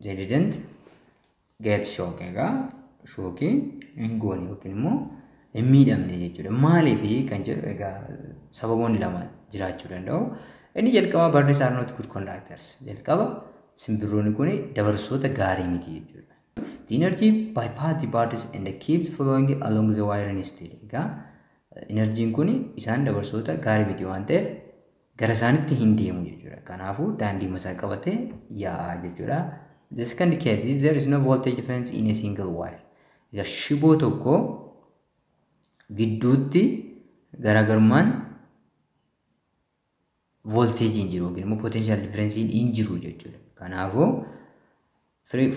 They didn't get shock. Egaa shookii hin goone yookiin immoo hin miidhamne jechuudha. Maaliif kan jedhu egaa sababoonni lama jiraachuu danda'u. Inni jalqaba birds are not good conductors. Jalqaba simbirroonni kun dabarsoota gaarii miti jechuudha. The energy bypass the birds and keeps flowing along the wire instead. Egaa energiin kun isaan dabarsoota gaarii miti waan ta'eef gara isaanitti hin deemu jechuudha. Kanaafuu daandii masaa qabatee yaa'a jechuudha. The second case is there is no voltage difference in a single wire. Egaa shiboo tokko gidduutti garaagarummaan voltage hin jiru yookiin immoo potential difference hin jiru jechuudha. Kanaafuu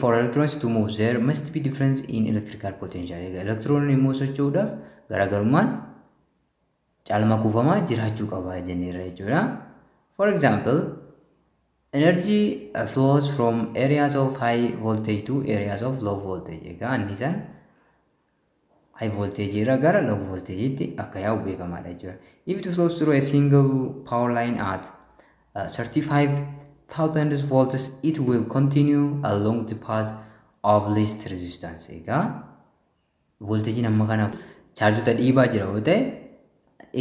for electrons to move there must be difference in electrical potential. Egaa elektiroonni immoo socho'uudhaaf garaagarummaan caalmaa kuufamaa jiraachuu qaba jenneerra jechuudha. For example, energy flows from areas of high voltage to areas of low voltage. Egaa annisaan high voltage irraa gara low voltage itti akka yaa'u beekamaadha jechuudha. If it flows through a single power line at 35,000 volts, it will continue along the path of least resistance. Egaa voltage amma kana chaarjota dhiibaa jira yoo ta'e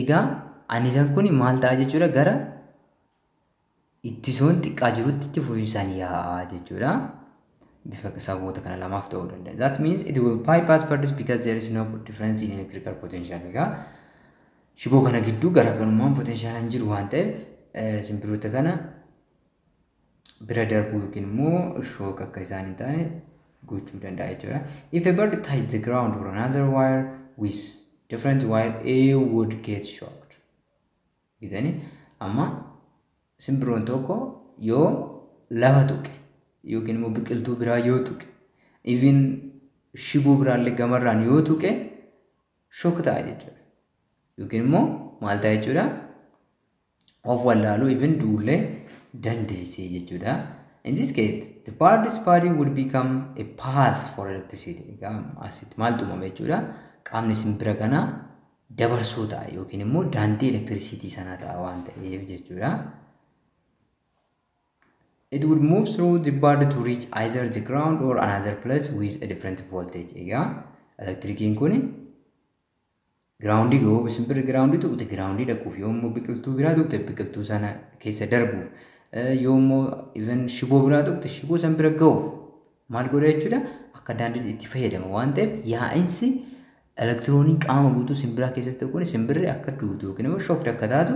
egaa annisaan kun maal ta'a jechuudha? Gara ittisuun xiqqaa jirutti itti fufinsaan yaa'a jechuudha. Bifa sababoota kana lamaaf ta'uu danda'a. That means it will bypass purpose because there is no difference in electrical potential. Egaa shiboo kana gidduu garaagarummaan potentiaalaan jiru waan ta'eef simbiroota kana bira darbuu yookiin immoo shook akka isaan hin taane gochuu danda'a jechuudha. If a bird touches the ground or another wire with different wire, A would get shocked. Gitani amma simbiroon tokko yoo lafa tuqe yookiin immoo biqiltuu biraa yoo tuqe even shiboo biraallee gamarraan yoo tuqe shook ta'a jechuudha. Yookiin immoo maal ta'a jechuudha? Of wallaaluu even duullee dandeessee jechuudha. In this case, the bird's body would become a path for electricity. Egaa asitti maal uumama jechuudha? Qaamni simbira kanaa dabarsoo ta'a yookiin immoo daandii electricity sanaa ta'a waan ta'eef jechuudha. It would move through the bird to reach either the ground or another place with a different voltage. Egaa elektrikiin kuni ground yoo simbira ground tuqte ground dhaquuf yoo immoo biqiltuu biraa tuqte biqiltuu sana keessa darbuuf yoo immoo even shiboo biraa tuqte shiboo san bira ga'uuf maal godha jechuudha akka daandii itti fayyadama waan ta'eef yaa'insi elektiroonii qaama guutuu simbiraa keessatti kun simbirri akka duutu yookiin immoo shock akka taatu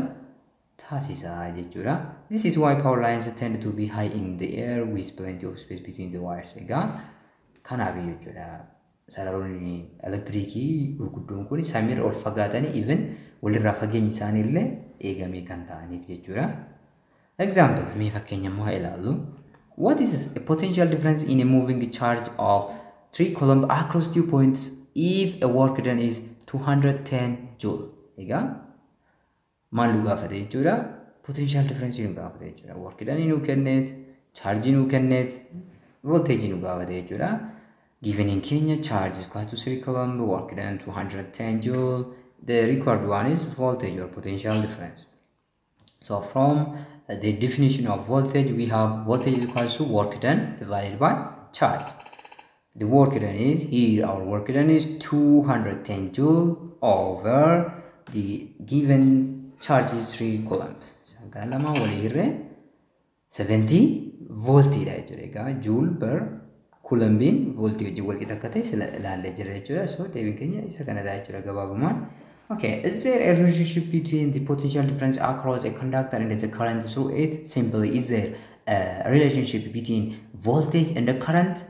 taasisa jechuudha. This is why power lines tend to be high in the air with plenty of space between the wires. Egaa kanaaf jechuudha. Sararoonni elektirikii gurguddoon kun samiirra ol fagaatanii even walirraa fageenyi isaaniillee eegamee kan ta'aniif jechuudha. Example, mee fakkeenya immoo ilaallu. What is a potential difference in a moving charge of 3 coulomb across 2 points if a work done is 210 joule? Egaa maal nu gaafate jechuudha? Potential difference nu gaafate jechuudha. Work done nu kenneet, charge nu kenneet, voltage nu gaafate jechuudha. Given in Kenya, charge is equal to 3 coulomb, work done 210 joule. The required one is voltage or potential difference. So from the definition of voltage, we have voltage is equal to work done divided by charge. The work done is here, our work done is 210 joule over the given charge is 3 coulombs. So, 70 volt joule per coulombiin voltage wal qixa akka ta'e ilaallee jirra jechuudha. So deebiin keenya isa kanadha jechuudha gabaabumaan. Okay, is there a relationship between the potential difference across a conductor and the current through it? Simply, is there a relationship between voltage and the current?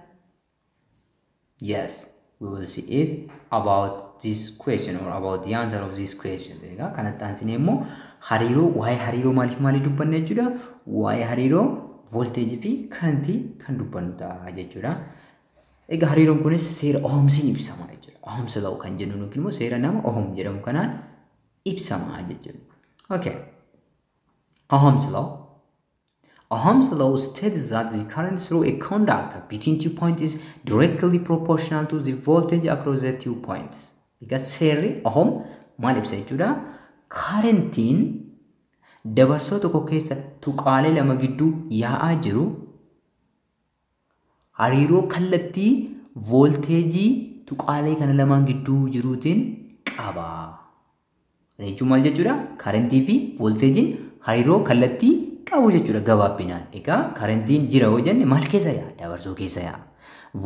Yes, we will see it about this question or about the answer of this question. Kanatti aansine immoo hariiroo waa'ee hariiroo maaliif dubbanne jechuudha? Waa'ee hariiroo voltage fi currentii kan dubbannu ta'a jechuudha. Egaa hariiroon kunis seera ohomsiin ibsama jechuudha. Ohomsa law kan jennu yookiin immoo seera nama ohom jedhamu kanaan ibsama jechuudha. Okay. Ohom's law. Ohom's law states that the current through a conductor between 2 points is directly proportional to the voltage across the 2 points. Egaa seerri ohom maal ibsa jechuudha? Currentiin dabarsoo tokko keessa tuqaalee lama gidduu yaa'aa jiru hariiroo kallattii volteejii tuqaalee kana lamaan gidduu jiruutiin qaba. Jechuun maal jechuudha? Karentii fi volteejiin hariiroo kallattii qabu jechuudha gabaabinaan. Egaa karentiin jira yoo jenne maal keessa yaa'a? Dabarsoo keessa yaa'a.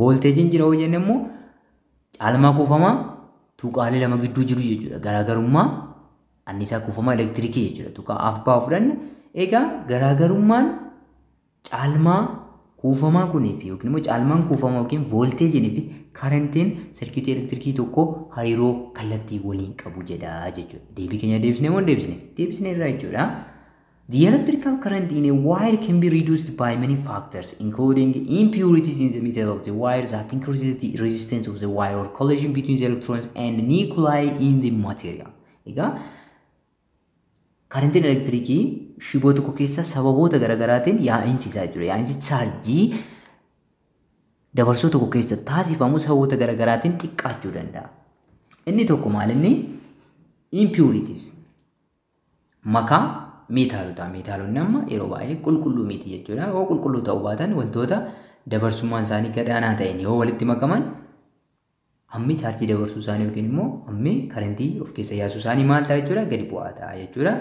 Volteejiin jira yoo jenne immoo caalmaa kuufamaa tuqaalee lama gidduu jiru jechuudha. Garaagarummaa annisaa kuufamaa elektirikii jechuudha. Tuqaa afbaa fudhanne egaa garaagarummaan caalmaa kuufamaa kunii fi yookiin immoo caalmaan kuufamaa yookiin volteejiin fi karentiin sarkiitii elektirikii tokko hariiroo kallattii waliin qabu jedha jechuudha. Deebii keenya deebisnee moo deebisne? Deebisnee irraa jechuudha. The electrical current in a wire can be reduced by many factors, including impurities in the metal of the wire that increases the resistance of the wire or collision between the electrons and nuclei in the material. Egaa karentiin elektirikii shiboo tokko keessa sababoota garaagaraatiin yaa'insiisaa jechuudha. Yaa'insi chaarjii dabarsoo tokko keessa taasifamu sababoota garaagaraatiin xiqqaachuu danda'a. Inni tokko maal inni? Impurities. Makaa meetaalota. Meetaalonni amma yeroo baay'ee qulqulluu miti jechuudha. Yoo qulqulluu ta'uu baatan wantoota dabarsummaan isaanii gadaanaa ta'een yoo walitti makaman hammi chaarjii dabarsuu isaanii yookiin immoo hammi karentii of keessa yaasuu isaanii maal ta'a jechuudha? Gadi bu'aa ta'a jechuudha.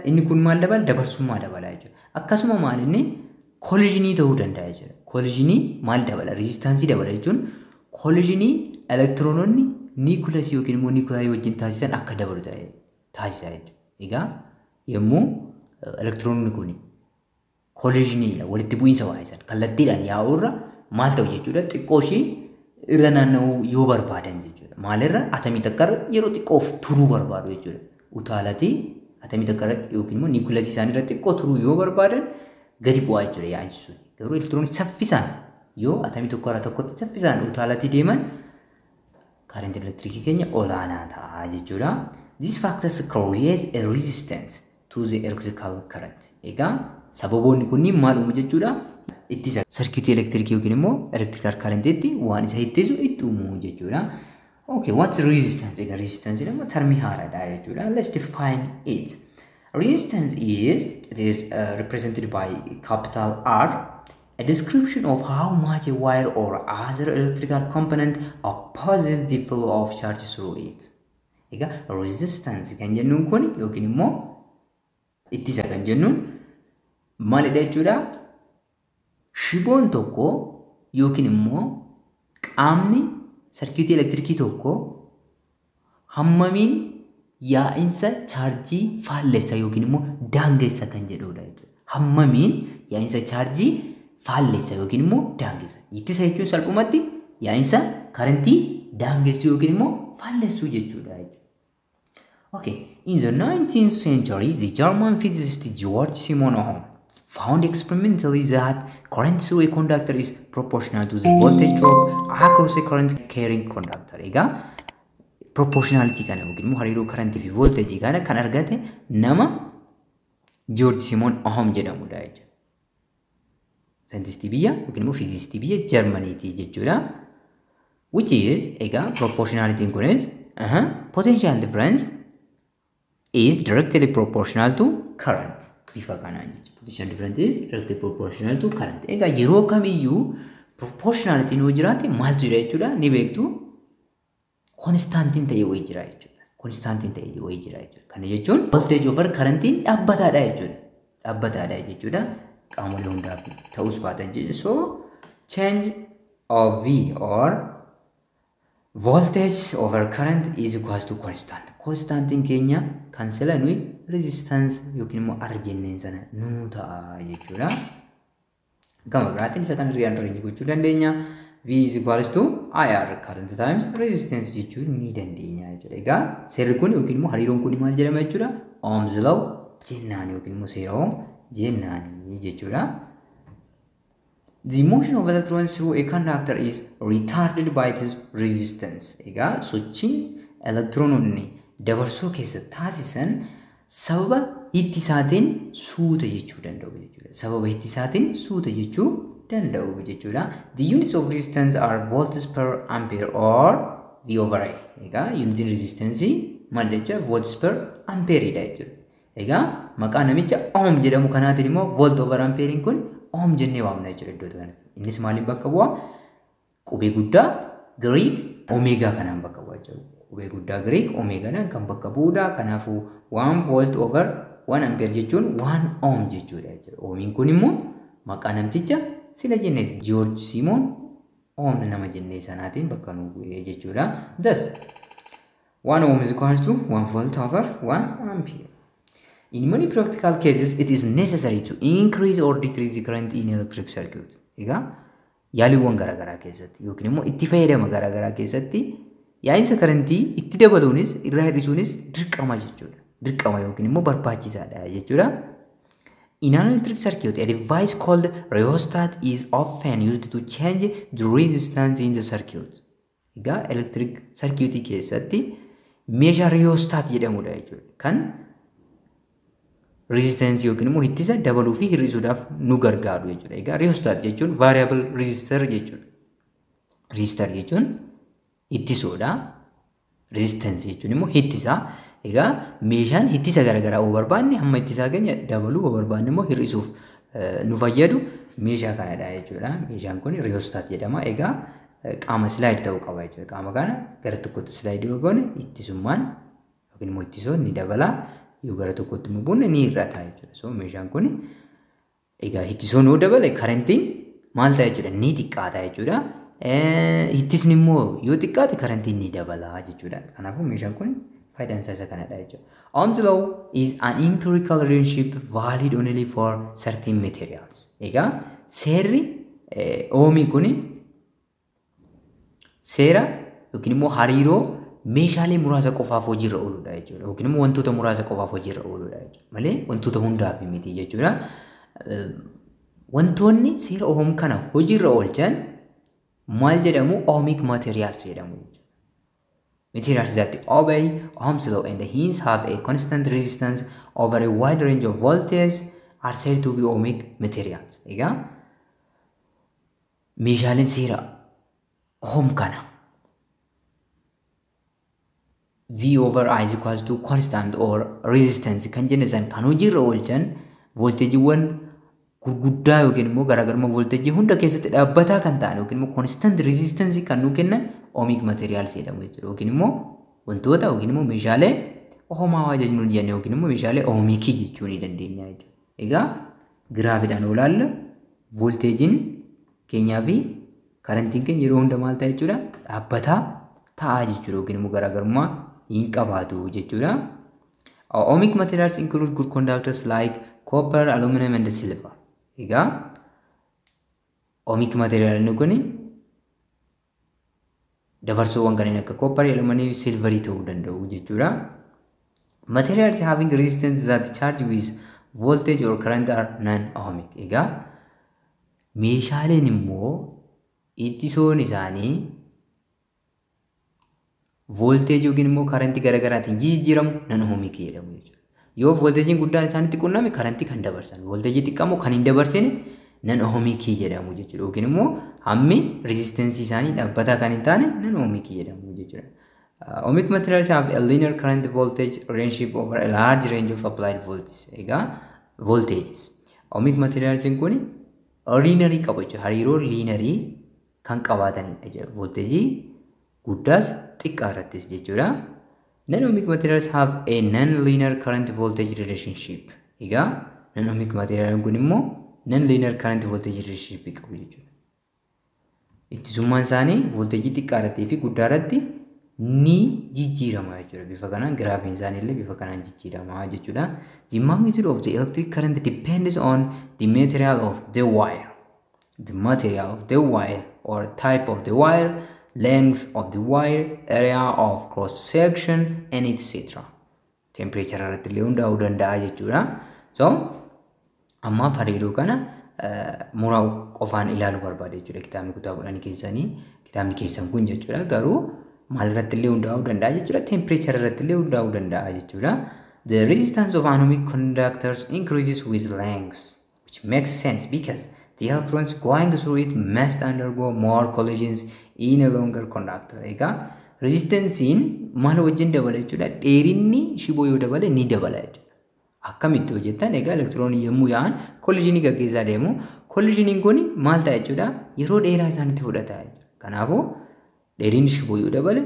Inni kun maal dabala? Dabarsummaa dabala jechuudha. akkasuma maal inni collisionii ta'uu danda'a jechuudha. Collisionii maal dabala? Resistaansii dabala jechuun collisionii elektiroononni niikulasii yookiin immoo niikulaayii wajjin taasisan akka dabalu taasisa jechuudha. Egaa yommuu elektiroononni kun collisionii walitti bu'iinsa waayisan kallattiidhaan yaa'uurra maal ta'u jechuudha? Xiqqoo ishee irra naanna'uu yoo barbaadan jechuudha. Maalirra atamii takka yeroo xiqqoof turuu barbaadu jechuudha. Utaalatii atamii takka yookiin immoo niikulasii isaanii irra xiqqoo turuu yoo barbaadan gadi bu'aa jechuudha yaa'insi sun. Garuu elektiroonni saffisaan yoo atamii tokko irraa tokkotti saffisaan utaalatii deeman current electric keenya olaanaa ta'a jechuudha. These factors create a resistance to the electrical current. Egaa sababoonni kunniin maal uumu jechuudha? Ittisa circuit electric yookiin immoo electrical current itti waan isa ittisu itti uumu jechuudha. Okay, what's resistance? Egaa resistance jedhama termii haaraadha jechuudha. Let's define it. Resistance is represented by capital R, a description of how much a wire or other electrical component opposes the flow of charge through it. Egaa resistance kan jennuun kun yookiin immoo ittisa kan jennuun maalidha jechuudha? Shiboon tokko yookiin immoo qaamni sarkiitii elektirikii tokko hammamiin yaa'insa chaarjii faallessa yookiin immoo daangessa kan jedhudha jechuudha. Hammamiin yaa'insa chaarjii faallessa yookiin immoo daangessa. Ittisa jechuun salphumatti yaa'insa karantii daangessu yookiin immoo faallessuu jechuudha. Okay, in the 19th century, the German physicist Georg Simon Ohm found experimentally that current through a conductor is proportional to the voltage drop across a current carrying conductor. Egaa proportionality kana yookiin immoo hariiroo current fi voltage kana kan argate nama Georg Simon Ohm jedhamudha jechuudha. Saayintistii biyya yookiin immoo fiizistii biyya Jarmaniiti jechuudha. Which is egaa proportionality kunis potential difference is directly proportional to current. Bifa kanaan jechuudha. Potential difference is directly proportional to current. Egaa yeroo kamiyyuu proportionality yoo jiraate maaltu jira jechuudha? Ni beektu constantiin ta'ee wayii jira jechuudha. Constantiin ta'ee wayii jira jechuudha. Kana jechuun voltage over currentiin dhaabbataadha jechuudha. Dhaabbataadha jechuudha. Qaamolee hundaaf ta'us baatan jechuudha. So change of V or voltage over current is equals to constant. Constantiin keenya kan sila nuyi resistance yookiin immoo R jenneen sana nuu ta'a jechuudha. Gama biraatiin isa kan rearrange gochuu dandeenya. V is equals to IR current times resistance jechuu ni dandeenya jechuudha. Egaa seerri kun yookiin immoo hariiroon kun maal jedhama jechuudha? Ohm's law jennaan yookiin immoo seera Ohm jennaan jechuudha. The motion of electrons through a conductor is retarded by its resistance. Egaa sochiin elektiroononni dabarsoo keessa taasisan sababa ittisaatiin suuta jechuu danda'u jechuudha. Sababa ittisaatiin suuta jechuu danda'u jechuudha. The units of resistance are volts per ampere or V over I. Egaa unitiin resistance maal jechuudha? Volts per ampere dha jechuudha. Egaa maqaa namicha Ohm jedhamu kanaatiin immoo volt over ampere kun Ohm jennee waamna jechuudha iddoo kanatti. Innis maaliin bakka bu'a? Qubee guddaa Greek Omega kanaan bakka bu'a jechuudha. Qubee guddaa Greek Omegaadhaan kan bakka bu'udha. Kanaafuu 1 volt over 1 ampere jechuun 1 Ohm jechuudha jechuudha. Ohmiin kun immoo maqaa namticha sila jenneeti Georg Simon Ohm nama jennee sanaatiin bakka nu bu'ee jechuudha. Thus 1 Ohm is equals to 1 volt over 1 ampere. In many practical cases, it is necessary to increase or decrease the current in electric circuit. Egaa yaaliiwwan garaagaraa keessatti yookiin immoo itti fayyadama garaagaraa keessatti yaa'insa karantii itti dabaluunis irraa hir'isuunis dirqama jechuudha. Dirqama yookiin immoo barbaachisaadha jechuudha. In an electric circuit, a device called rheostat is often used to change the resistance in the circuit. Egaa electric circuit keessatti meeshaa rheostat jedhamudha jechuudha. Kan resistance yookiin immoo ittisa dabaluu fi hir'isuudhaaf nu gargaaru jechuudha. Egaa rheostat jechuun variable resistor jechuudha. Resistor jechuun ittisuudha. Resistance jechuun immoo ittisa. Egaa meeshaan ittisa garaagaraa yoo barbaanne hamma ittisaa keenya dabaluu yoo barbaanne immoo hir'isuuf nu fayyadu meeshaa kanadha jechuudha. Meeshaan kun rheostat jedhama. Egaa qaama slide ta'uu qaba jechuudha. Qaama kana gara tokkotti slide yoo goone ittisummaan yookiin immoo ittisoon ni dabala. Yoo gara tokkotti immoo bunne ni hir'ata jechuudha. So meeshaan kun Egaa ittisoon yoo dabale karantiin maal ta'a jechuudha ni xiqqaata jechuudha. Ittisni immoo yoo xiqqaate karantiin ni dabala jechuudha. Kanaafuu meeshaan kun faayidaan isaa isa kanadha jechuudha. Ohm's law is an empirical relationship valid only for certain materials. Egaa seerri Ohmii kun seera yookiin immoo hariiroo meeshaalee muraasa qofaaf hojiirra ooludha jechuudha. Yookiin immoo wantoota muraasa qofaaf hojiirra ooludha jechuudha. Malee wantoota hundaaf miti jechuudha. Wantoonni seera Ohm kana hojiirra oolchan maal jedhamu? Ohmic materials jedhamu jechuudha. Materials that obey Ohm's law and hence have a constant resistance over a wide range of voltage are said to be ohmic materials. Egaa meeshaaleen seera Ohm kana V over I is equals to constant or resistance kan jenne san kan hojiirra oolchan voltageewwan gurguddaa yookiin immoo garaagarummaa voltagii hunda keessatti dhaabbataa kan ta'an yookiin immoo constant resistance kan nu kennan ohmic materials jedhamu jechuudha. Yookiin immoo wantoota yookiin immoo meeshaalee ohmaawaa jechuun jenne yookiin immoo meeshaalee ohmikii jechuu ni dandeenya jechuudha. Egaa giraafiidhaan olaalla voltagein keenyaa fi karantiin keenya yeroo hunda maal ta'a jechuudha? Dhaabbataa ta'a jechuudha yookiin immoo garaagarummaa hin qabaatu jechuudha. Ohmic materials include good conductors like copper, aluminum and silver. Egaa ohmic material kun dabarsoowwan kanneen akka copper, aluminum, silver ta'uu danda'u jechuudha. Materials having resistance that charge with voltage or current are non-ohmic. Egaa meeshaaleen immoo ittisoon isaanii voltage yookiin immoo karantii garaagaraatiin jijjiiramu non-ohmic jedhamu jechuudha. Yoo voltagein guddaan isaanitti qunname karantii kan dabarsan, voltagii xiqqaamoo kan hin dabarsine non-ohmic jedhamu jechuudha. Yookiin immoo hammi resistance isaanii dhaabbataa kan hin taane non-ohmic jedhamu jechuudha. Ohmic materials have a linear current voltage relationship over a large range of applied voltages. Egaa voltages. Ohmic materials kun linearii qabu jechuudha. Hariiroo linearii kan qabaatanidha jechuudha. Voltagii guddaas xiqqaa irrattis jechuudha. Non-ohmic materials have a non-linear current voltage relationship. Egaa non-ohmic materials kun immoo non-linear current voltage relationship qabu jechuudha. Ittisummaan isaanii voltagii xiqqaa irrattii fi guddaa irratti ni jijjiirama jechuudha. Bifa kanaan giraafiin isaanii illee bifa kanaan jijjiirama jechuudha. The magnitude of the electric current depends on the material of the wire. The material of the wire or type of the wire, length of the wire, area of cross section and etc. Temperature irratti illee hundaa'uu danda'a jechuudha. So amma hariiroo kana muraa qofaan ilaaluu barbaade jechuudha. Kitaabni kutaa 10 keessanii kitaabni keessan kun jechuudha. Garuu maal irratti illee hundaa'uu danda'a jechuudha. Temperature irratti illee hundaa'uu danda'a jechuudha. The resistance of ohmic conductors increases with length, which makes sense because the electrons going through it must undergo more collisions in a longer conductor. Egaa resistancein maal wajjin dabala jechuudha. Dheerinni shiboo yoo dabale ni dabala jechuudha. Akkamitti hojjetan? Egaa elektiroonii yommuu yaa'an kollisionii gaggeessaa deemu. Kollisioniin kun maal ta'a jechuudha? Yeroo dheeraa isaanitti fudhata jechuudha. Kanaafuu dheerinni shiboo yoo dabale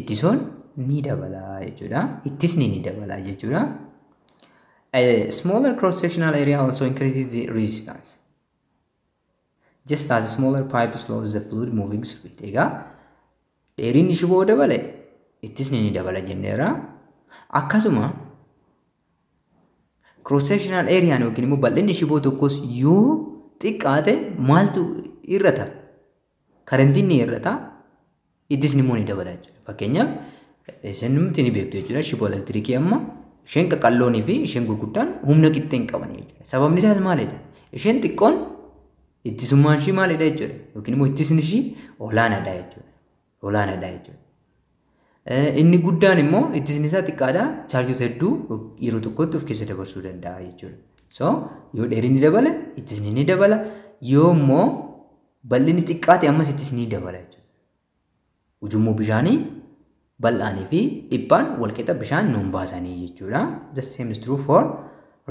ittisoon ni dabala jechuudha. Ittisni ni dabala jechuudha. A smaller cross-sectional area also increases the resistance. Just as a smaller pipe slows the fluid moving through it. Egaa dheerinni shiboo dabale ittisni ni dabala jenneera. Akkasuma cross-sectional area yookiin immoo bal'inni shiboo tokkos yoo xiqqaate maaltu irrata? Karantiin ni irrata. Ittisni immoo ni dabala jechuudha. Fakkeenyaaf isin nuti ni beektu jechuudha. Shiboo elektirikii amma isheen qaqalloonii fi isheen gurguddaan humna qixxee hin qaban jechuudha. Sababni isaas maalidha? Isheen xiqqoon ittisummaan ishii maalidha jechuudha. Yookiin immoo ittisni ishii olaanaadha jechuudha. Olaanaadha jechuudha. Inni guddaan immoo ittisni isaa xiqqaadha. Chaarjoota hedduu yeroo tokkotti of keessa dabarsuu danda'a jechuudha. So yoo dheerinni dabala ittisni ni dabala. Yoo immoo bal'inni xiqqaate ammas ittisni ni dabala jechuudha. Ujummoo bishaanii bal'aanii fi dhiphaan walqixa bishaan nuun baasanii jechuudha. The same is true for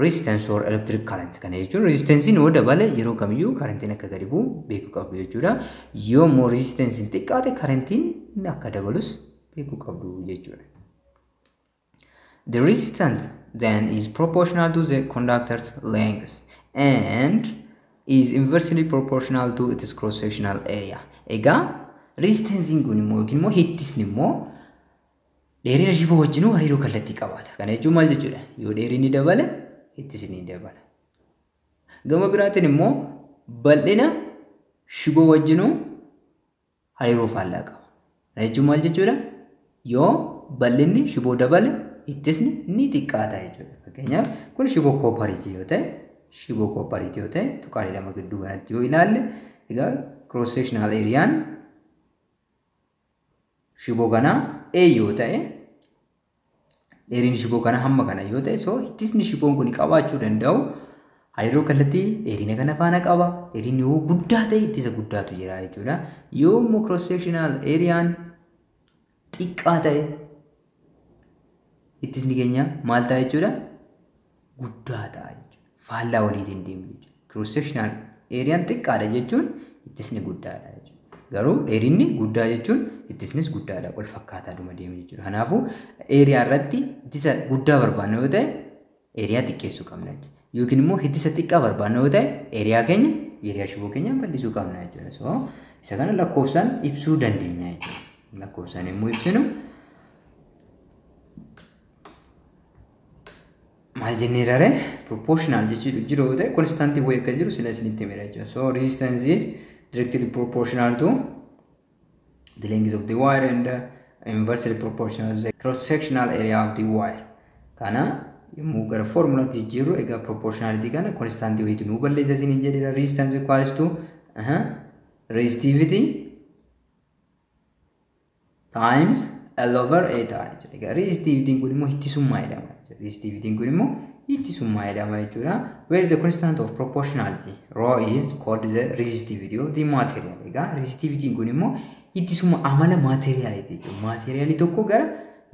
resistance or electric current. Kana jechuun resistancein yoo dabale yeroo kamiyyuu karantiin akka gadi bu'u beekuu qabdu jechuudha. Yoo immoo resistancein xiqqaate karantiin akka dabalus beekuu qabdu jechuudha. The resistance then is proportional to the conductor's length and is inversely proportional to its cross-sectional area. Egaa resistance kun immoo yookiin immoo hittisni immoo dheerina shiboo wajjin hariiroo kallattii qabaata. Kana jechuun maal jechuudha? Yoo dheerinni dabale hittisni dabala. Gama biraatiin immoo bal'ina shiboo wajjin hariiroo faallaa qaba. Kana jechuun maal jechuudha? Yoo bal'inni shiboo dabale hittisni ni xiqqaata jechuudha. Fakkeenyaaf kun shiboo koopariitii yoo ta'e shiboo koopariitii yoo ta'e tuqaalee lama gidduu kanatti yoo ilaalle egaa cross sectional areaan shiboo kana A yoo ta'e dheerinni shiboo kana hamma kana yoo ta'e so hittisni shiboon kun qabaachuu danda'u hariiroo kallattii dheerina kana faana qaba. Dheerinni yoo guddaa ta'e hittisa guddaatu jira jechuudha. Yoo immoo cross sectional areaan xiqqaa ta'e hittisni keenya maal ta'a jechuudha? Guddaa ta'a jechuudha. Faallaa waliitiin deemu jechuudha. Cross sectional areaan xiqqaadha jechuun hittisni guddaadha jechuudha. Garuu dheerinni guddaa jechuun hittisnis guddaadha. Wal fakkaataa dhuma deemu jechuudha. Kanaafuu areaa irratti hittisa guddaa barbaanna yoo ta'e areaa xiqqeessuu qabna jechuudha. Yookiin immoo hittisa xiqqaa barbaanna yoo ta'e areaa shiboo keenya bal'isuu qabna jechuudha. So isa kana lakkoofsaan ibsuu dandeenya jechuudha. Lakkoofsaan immoo ibsinu maal jennee rare proportional jechuudha jiru yoo ta'e constant way akka jiru sila isinitti himera jechuudha. So resistance is directly proportional to the length of the wire and inversely proportional to the cross-sectional area of the wire. Kana yommuu gara formulaatti jiru egaa proportionality kana constant way nu balleessa isiniin jedhera. Resistance equals to resistivity times L over A ta'a jechuudha. Egaa resistivity kun immoo hittisummaa jedhama. Resistivity kun immoo hittisummaa jedhama jechuudha. Where is the constant of proportionality? Rho is called the resistivity of the material. Egaa resistivity kun immoo hittisummaa amala materiality jechuudha. Materialii tokko gara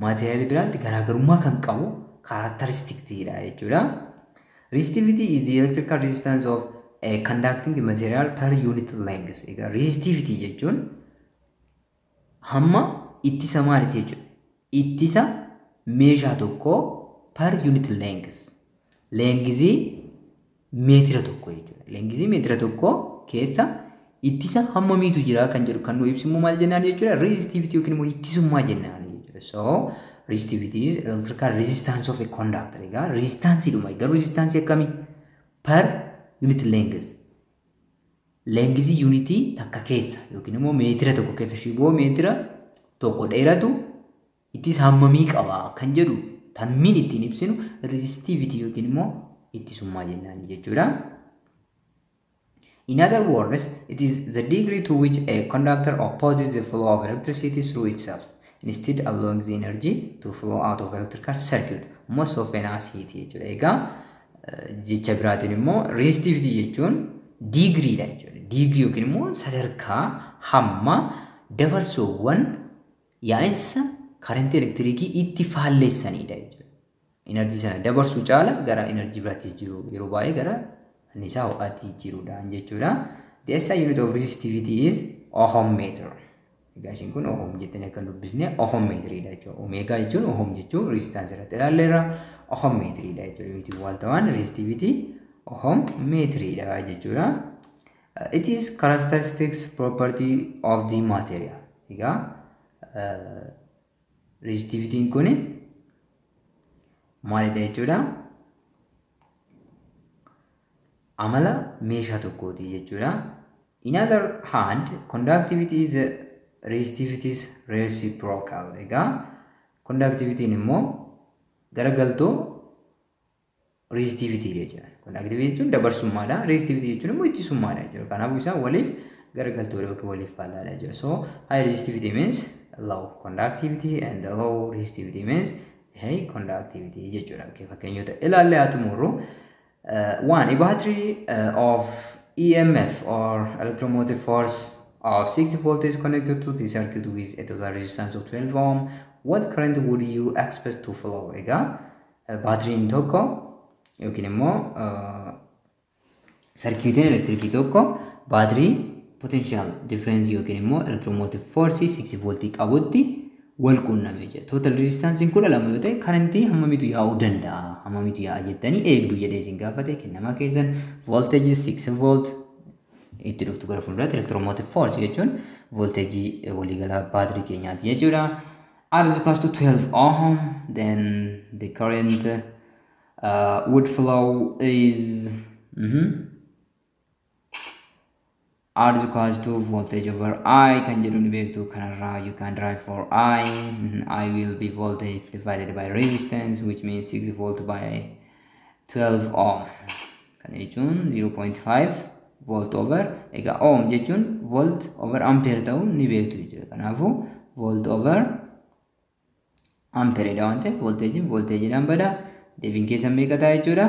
materialii biraatti garaagarummaa kan qabu characteristictiidha jechuudha. Resistivity is the electrical resistance of a conducting material per unit length. Egaa resistivity jechuun hamma ittisa maaliti jechuudha? Ittisa meeshaa tokko per unit length. Lengthii meetira tokko jechuudha. Lengthii meetira tokko keessa ittisa hammamiitu jira kan jedhu kan nu ibsimu maal jennaan jechuudha? Resistivity yookiin immoo ittisummaa jennaan jechuudha. So resistivity is electrical resistance of a conductor. Egaa resistance dhuma. Garuu resistance akkamii? Per unit length. Lengthii unitii takka keessa yookiin immoo meetira tokko keessa shiboo meetira tokko dheeratu ittisa hammamii qaba kan jedhu tammiin ittiin ibsinu resistivity yookiin immoo ittisummaa jennaan jechuudha. In other words, it is the degree to which a conductor opposes the flow of electricity through itself, instead allowing the energy to flow out of electrical circuit, most often as heat jechuudha. Egaa jecha biraatiin immoo resistivity jechuun digriidha jechuudha. Digrii yookiin immoo sadarkaa hamma dabarsoowwan yaa'insa karentii elektirikii itti faalleessanidha jechuudha. Enerjii sana dabarsuu caala gara enerjii biraatti jiru yeroo baay'ee gara annisaa ho'aatti jiruudhaan jechuudha. The SI unit of resistivity is ohm meter. Egaa ishiin kun ohm jettanii akka dubbisne ohm meetiriidha jechuudha. Omeegaa jechuun ohm jechuun resistance irratti ilaalleerra ohm meetiriidha jechuudha. Unitii waaltawaan resistivity ohm meetiriidha jechuudha. It is characteristics property of the material. Egaa resistivity kun maalidha jechuudha? Amala meeshaa tokkooti jechuudha. In other hand, conductivity is resistivity is reciprocal. Egaa conductivity immoo garagaltoo resistivity jechuudha. Conductivity jechuun dabarsummaadha. Resistivity jechuun immoo ittisummaadha jechuudha. Kanaafuu isaan waliif garagaltoo yookiin waliif faallaadha jechuudha. So high resistivity means low conductivity and low resistivity means high conductivity jechuudha. Okay, fakkeenyota ilaallee haa xumurru. One, a battery of EMF or electromotive force of 60 volt is connected to the circuit with a total resistance of 12 ohm. What current would you expect to flow? Egaa batteriin tokko yookiin immoo circuitiin elektirikii tokko batterii potential difference yookiin immoo electromotive force 60 volt qabutti wal quunname jechuudha. Total resistance kun lama yoo ta'e currentii hammamitu yaa'uu danda'a? Hammamitu yaa'a jettanii eegdu jedhee isin gaafate kennamaa keessan voltage 6 volt itti dhuftu gara fuulduraatti electromotive force jechuun voltage waliigala baatirii keenyaati jechuudha. R is equals to 12 ohm. Then the current would flow is R is equals to voltage over I. Kan jedhu ni beektu kanarraa you can derive for I. I will be voltage divided by resistance, which means 6 volt by 12 ohm. Kana jechuun 0.5 volt over egaa ohm jechuun volt over ampere ta'uun ni beektu jechuudha. Kanaafuu volt over ampere dha waan ta'eef voltageedhaan bada deebiin keessan meeqa ta'a jechuudha?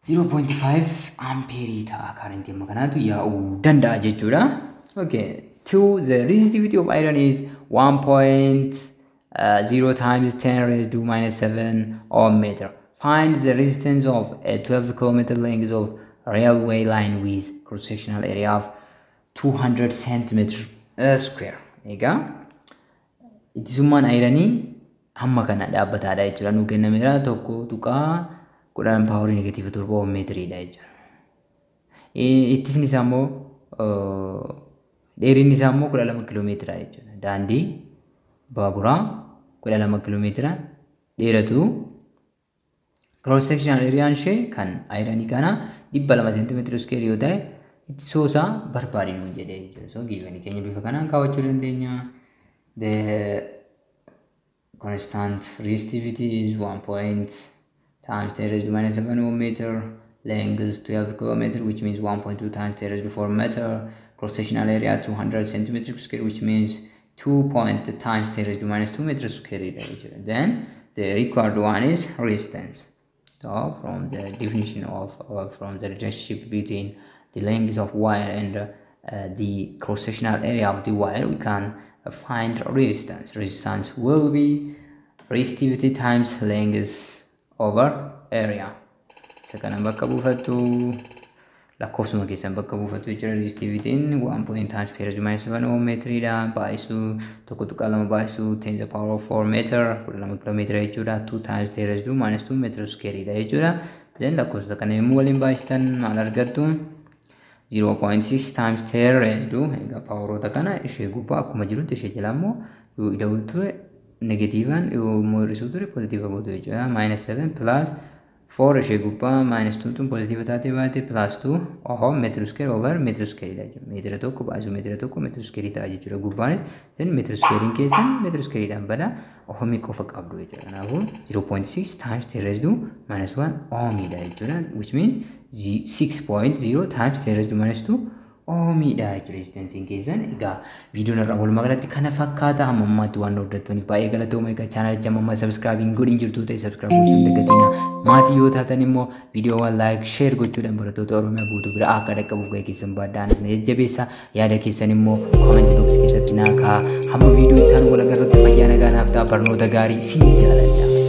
0.5 ampere ta'a currentii amma kanaatu yaa'uu danda'a jechuudha. Okay, 2 the resistivity of iron is 1.0 times 10 raised to minus 7 ohm meter. Find the resistance of a 12 kilometer length of railway line with cross-sectional area of 200 centimeter square. Egaa ittisummaan ayiranii hamma kana dhaabbataadha jechuudha. Nu kennameera tokko tuqaa kudhan paaworii negatiiva torba oom meetiriidha jechuudha. Ittisni isaa immoo dheerinni isaa immoo 12 kiiloomeetira jechuudha. Daandii baaburaa 12 kiiloomeetira dheeratu cross-sectional areaan ishee kan ayiranii kana 200 centimeter square yoo ta'e ittisoo isaa barbaadinu jedhee jechuudha. So given keenya bifa kanaan kaawwachuu dandeenya. The constant resistivity is 1 times 10 raised to minus 7 ohm meter. Length is 12 kilometer, which means 1.2 times 10 raised to 4 meter. Cross-sectional area 200 centimeter square, which means 2 times 10 raised to minus 2 meter square. Then the required one is resistance. So from the definition of from the relationship between the length of wire and the cross-sectional area of the wire, we can find resistance. Resistance will be resistivity times length over area. Second bakka buufatu lakkoofsuma keessan bakka buufatu jechuudha. Resistivityin 1 times 10 raised to minus 7 ohm metriidha. Baay'isuu tokko tuqaa lama baay'isuu 10 to the power of 4 meter 12 kilomeetira jechuudha. 2 times 10 raised to minus 2 meter squareidha jechuudha. Then lakkoofsota kana yommuu waliin baay'istan maal argattu? 0.6 times 10 raised to egaa paawaroota kana ishee gubbaa akkuma jirutti ishee jala immoo yoo ida'u ture negatiivaan yoo hir'isuu ture pozitiiva gootu jechuudha. Minus 7 plus 4 ishee gubbaa minus 2 tun pozitiiva taatee baate plus 2 ohm meetira square over meetira squareidha jechuudha. Meetira tokko baay'isuu meetira tokko meetira square ta'a jechuudha. Gubbaanis then meetira squarein keessan meetira squareidhaan bada ohmii qofa qabdu jechuudha. Kanaafuu 0.6 times 10 raised to minus 1 ohmiidha jechuudha. Which means 6.0 times 10 raised to minus 2 ohmiidha jechuudha. Resistansiin keessan egaa viidiyoon irraa walumaa galatti kana fakkaata. Hamma ammaatti waan hordoftooniif baay'ee galatooma. Egaa chaanalicha amma subscribe godhin jirtu ta'e subscribe gochuun dagatina. Maatii yoo taatan immoo viidiyoowwan like share gochuudhaan barattoota Oromiyaa guutuu bira akka dhaqqabuuf gahee keessan baadhaan isin jajjabeessa. Yaada keessan immoo comment box keessatti naa kaa'aa. Hamma viidiyoo itti aanu wal agarrutti fayyaa nagaa naaf ta'a. Barnoota gaarii isin jaalladha.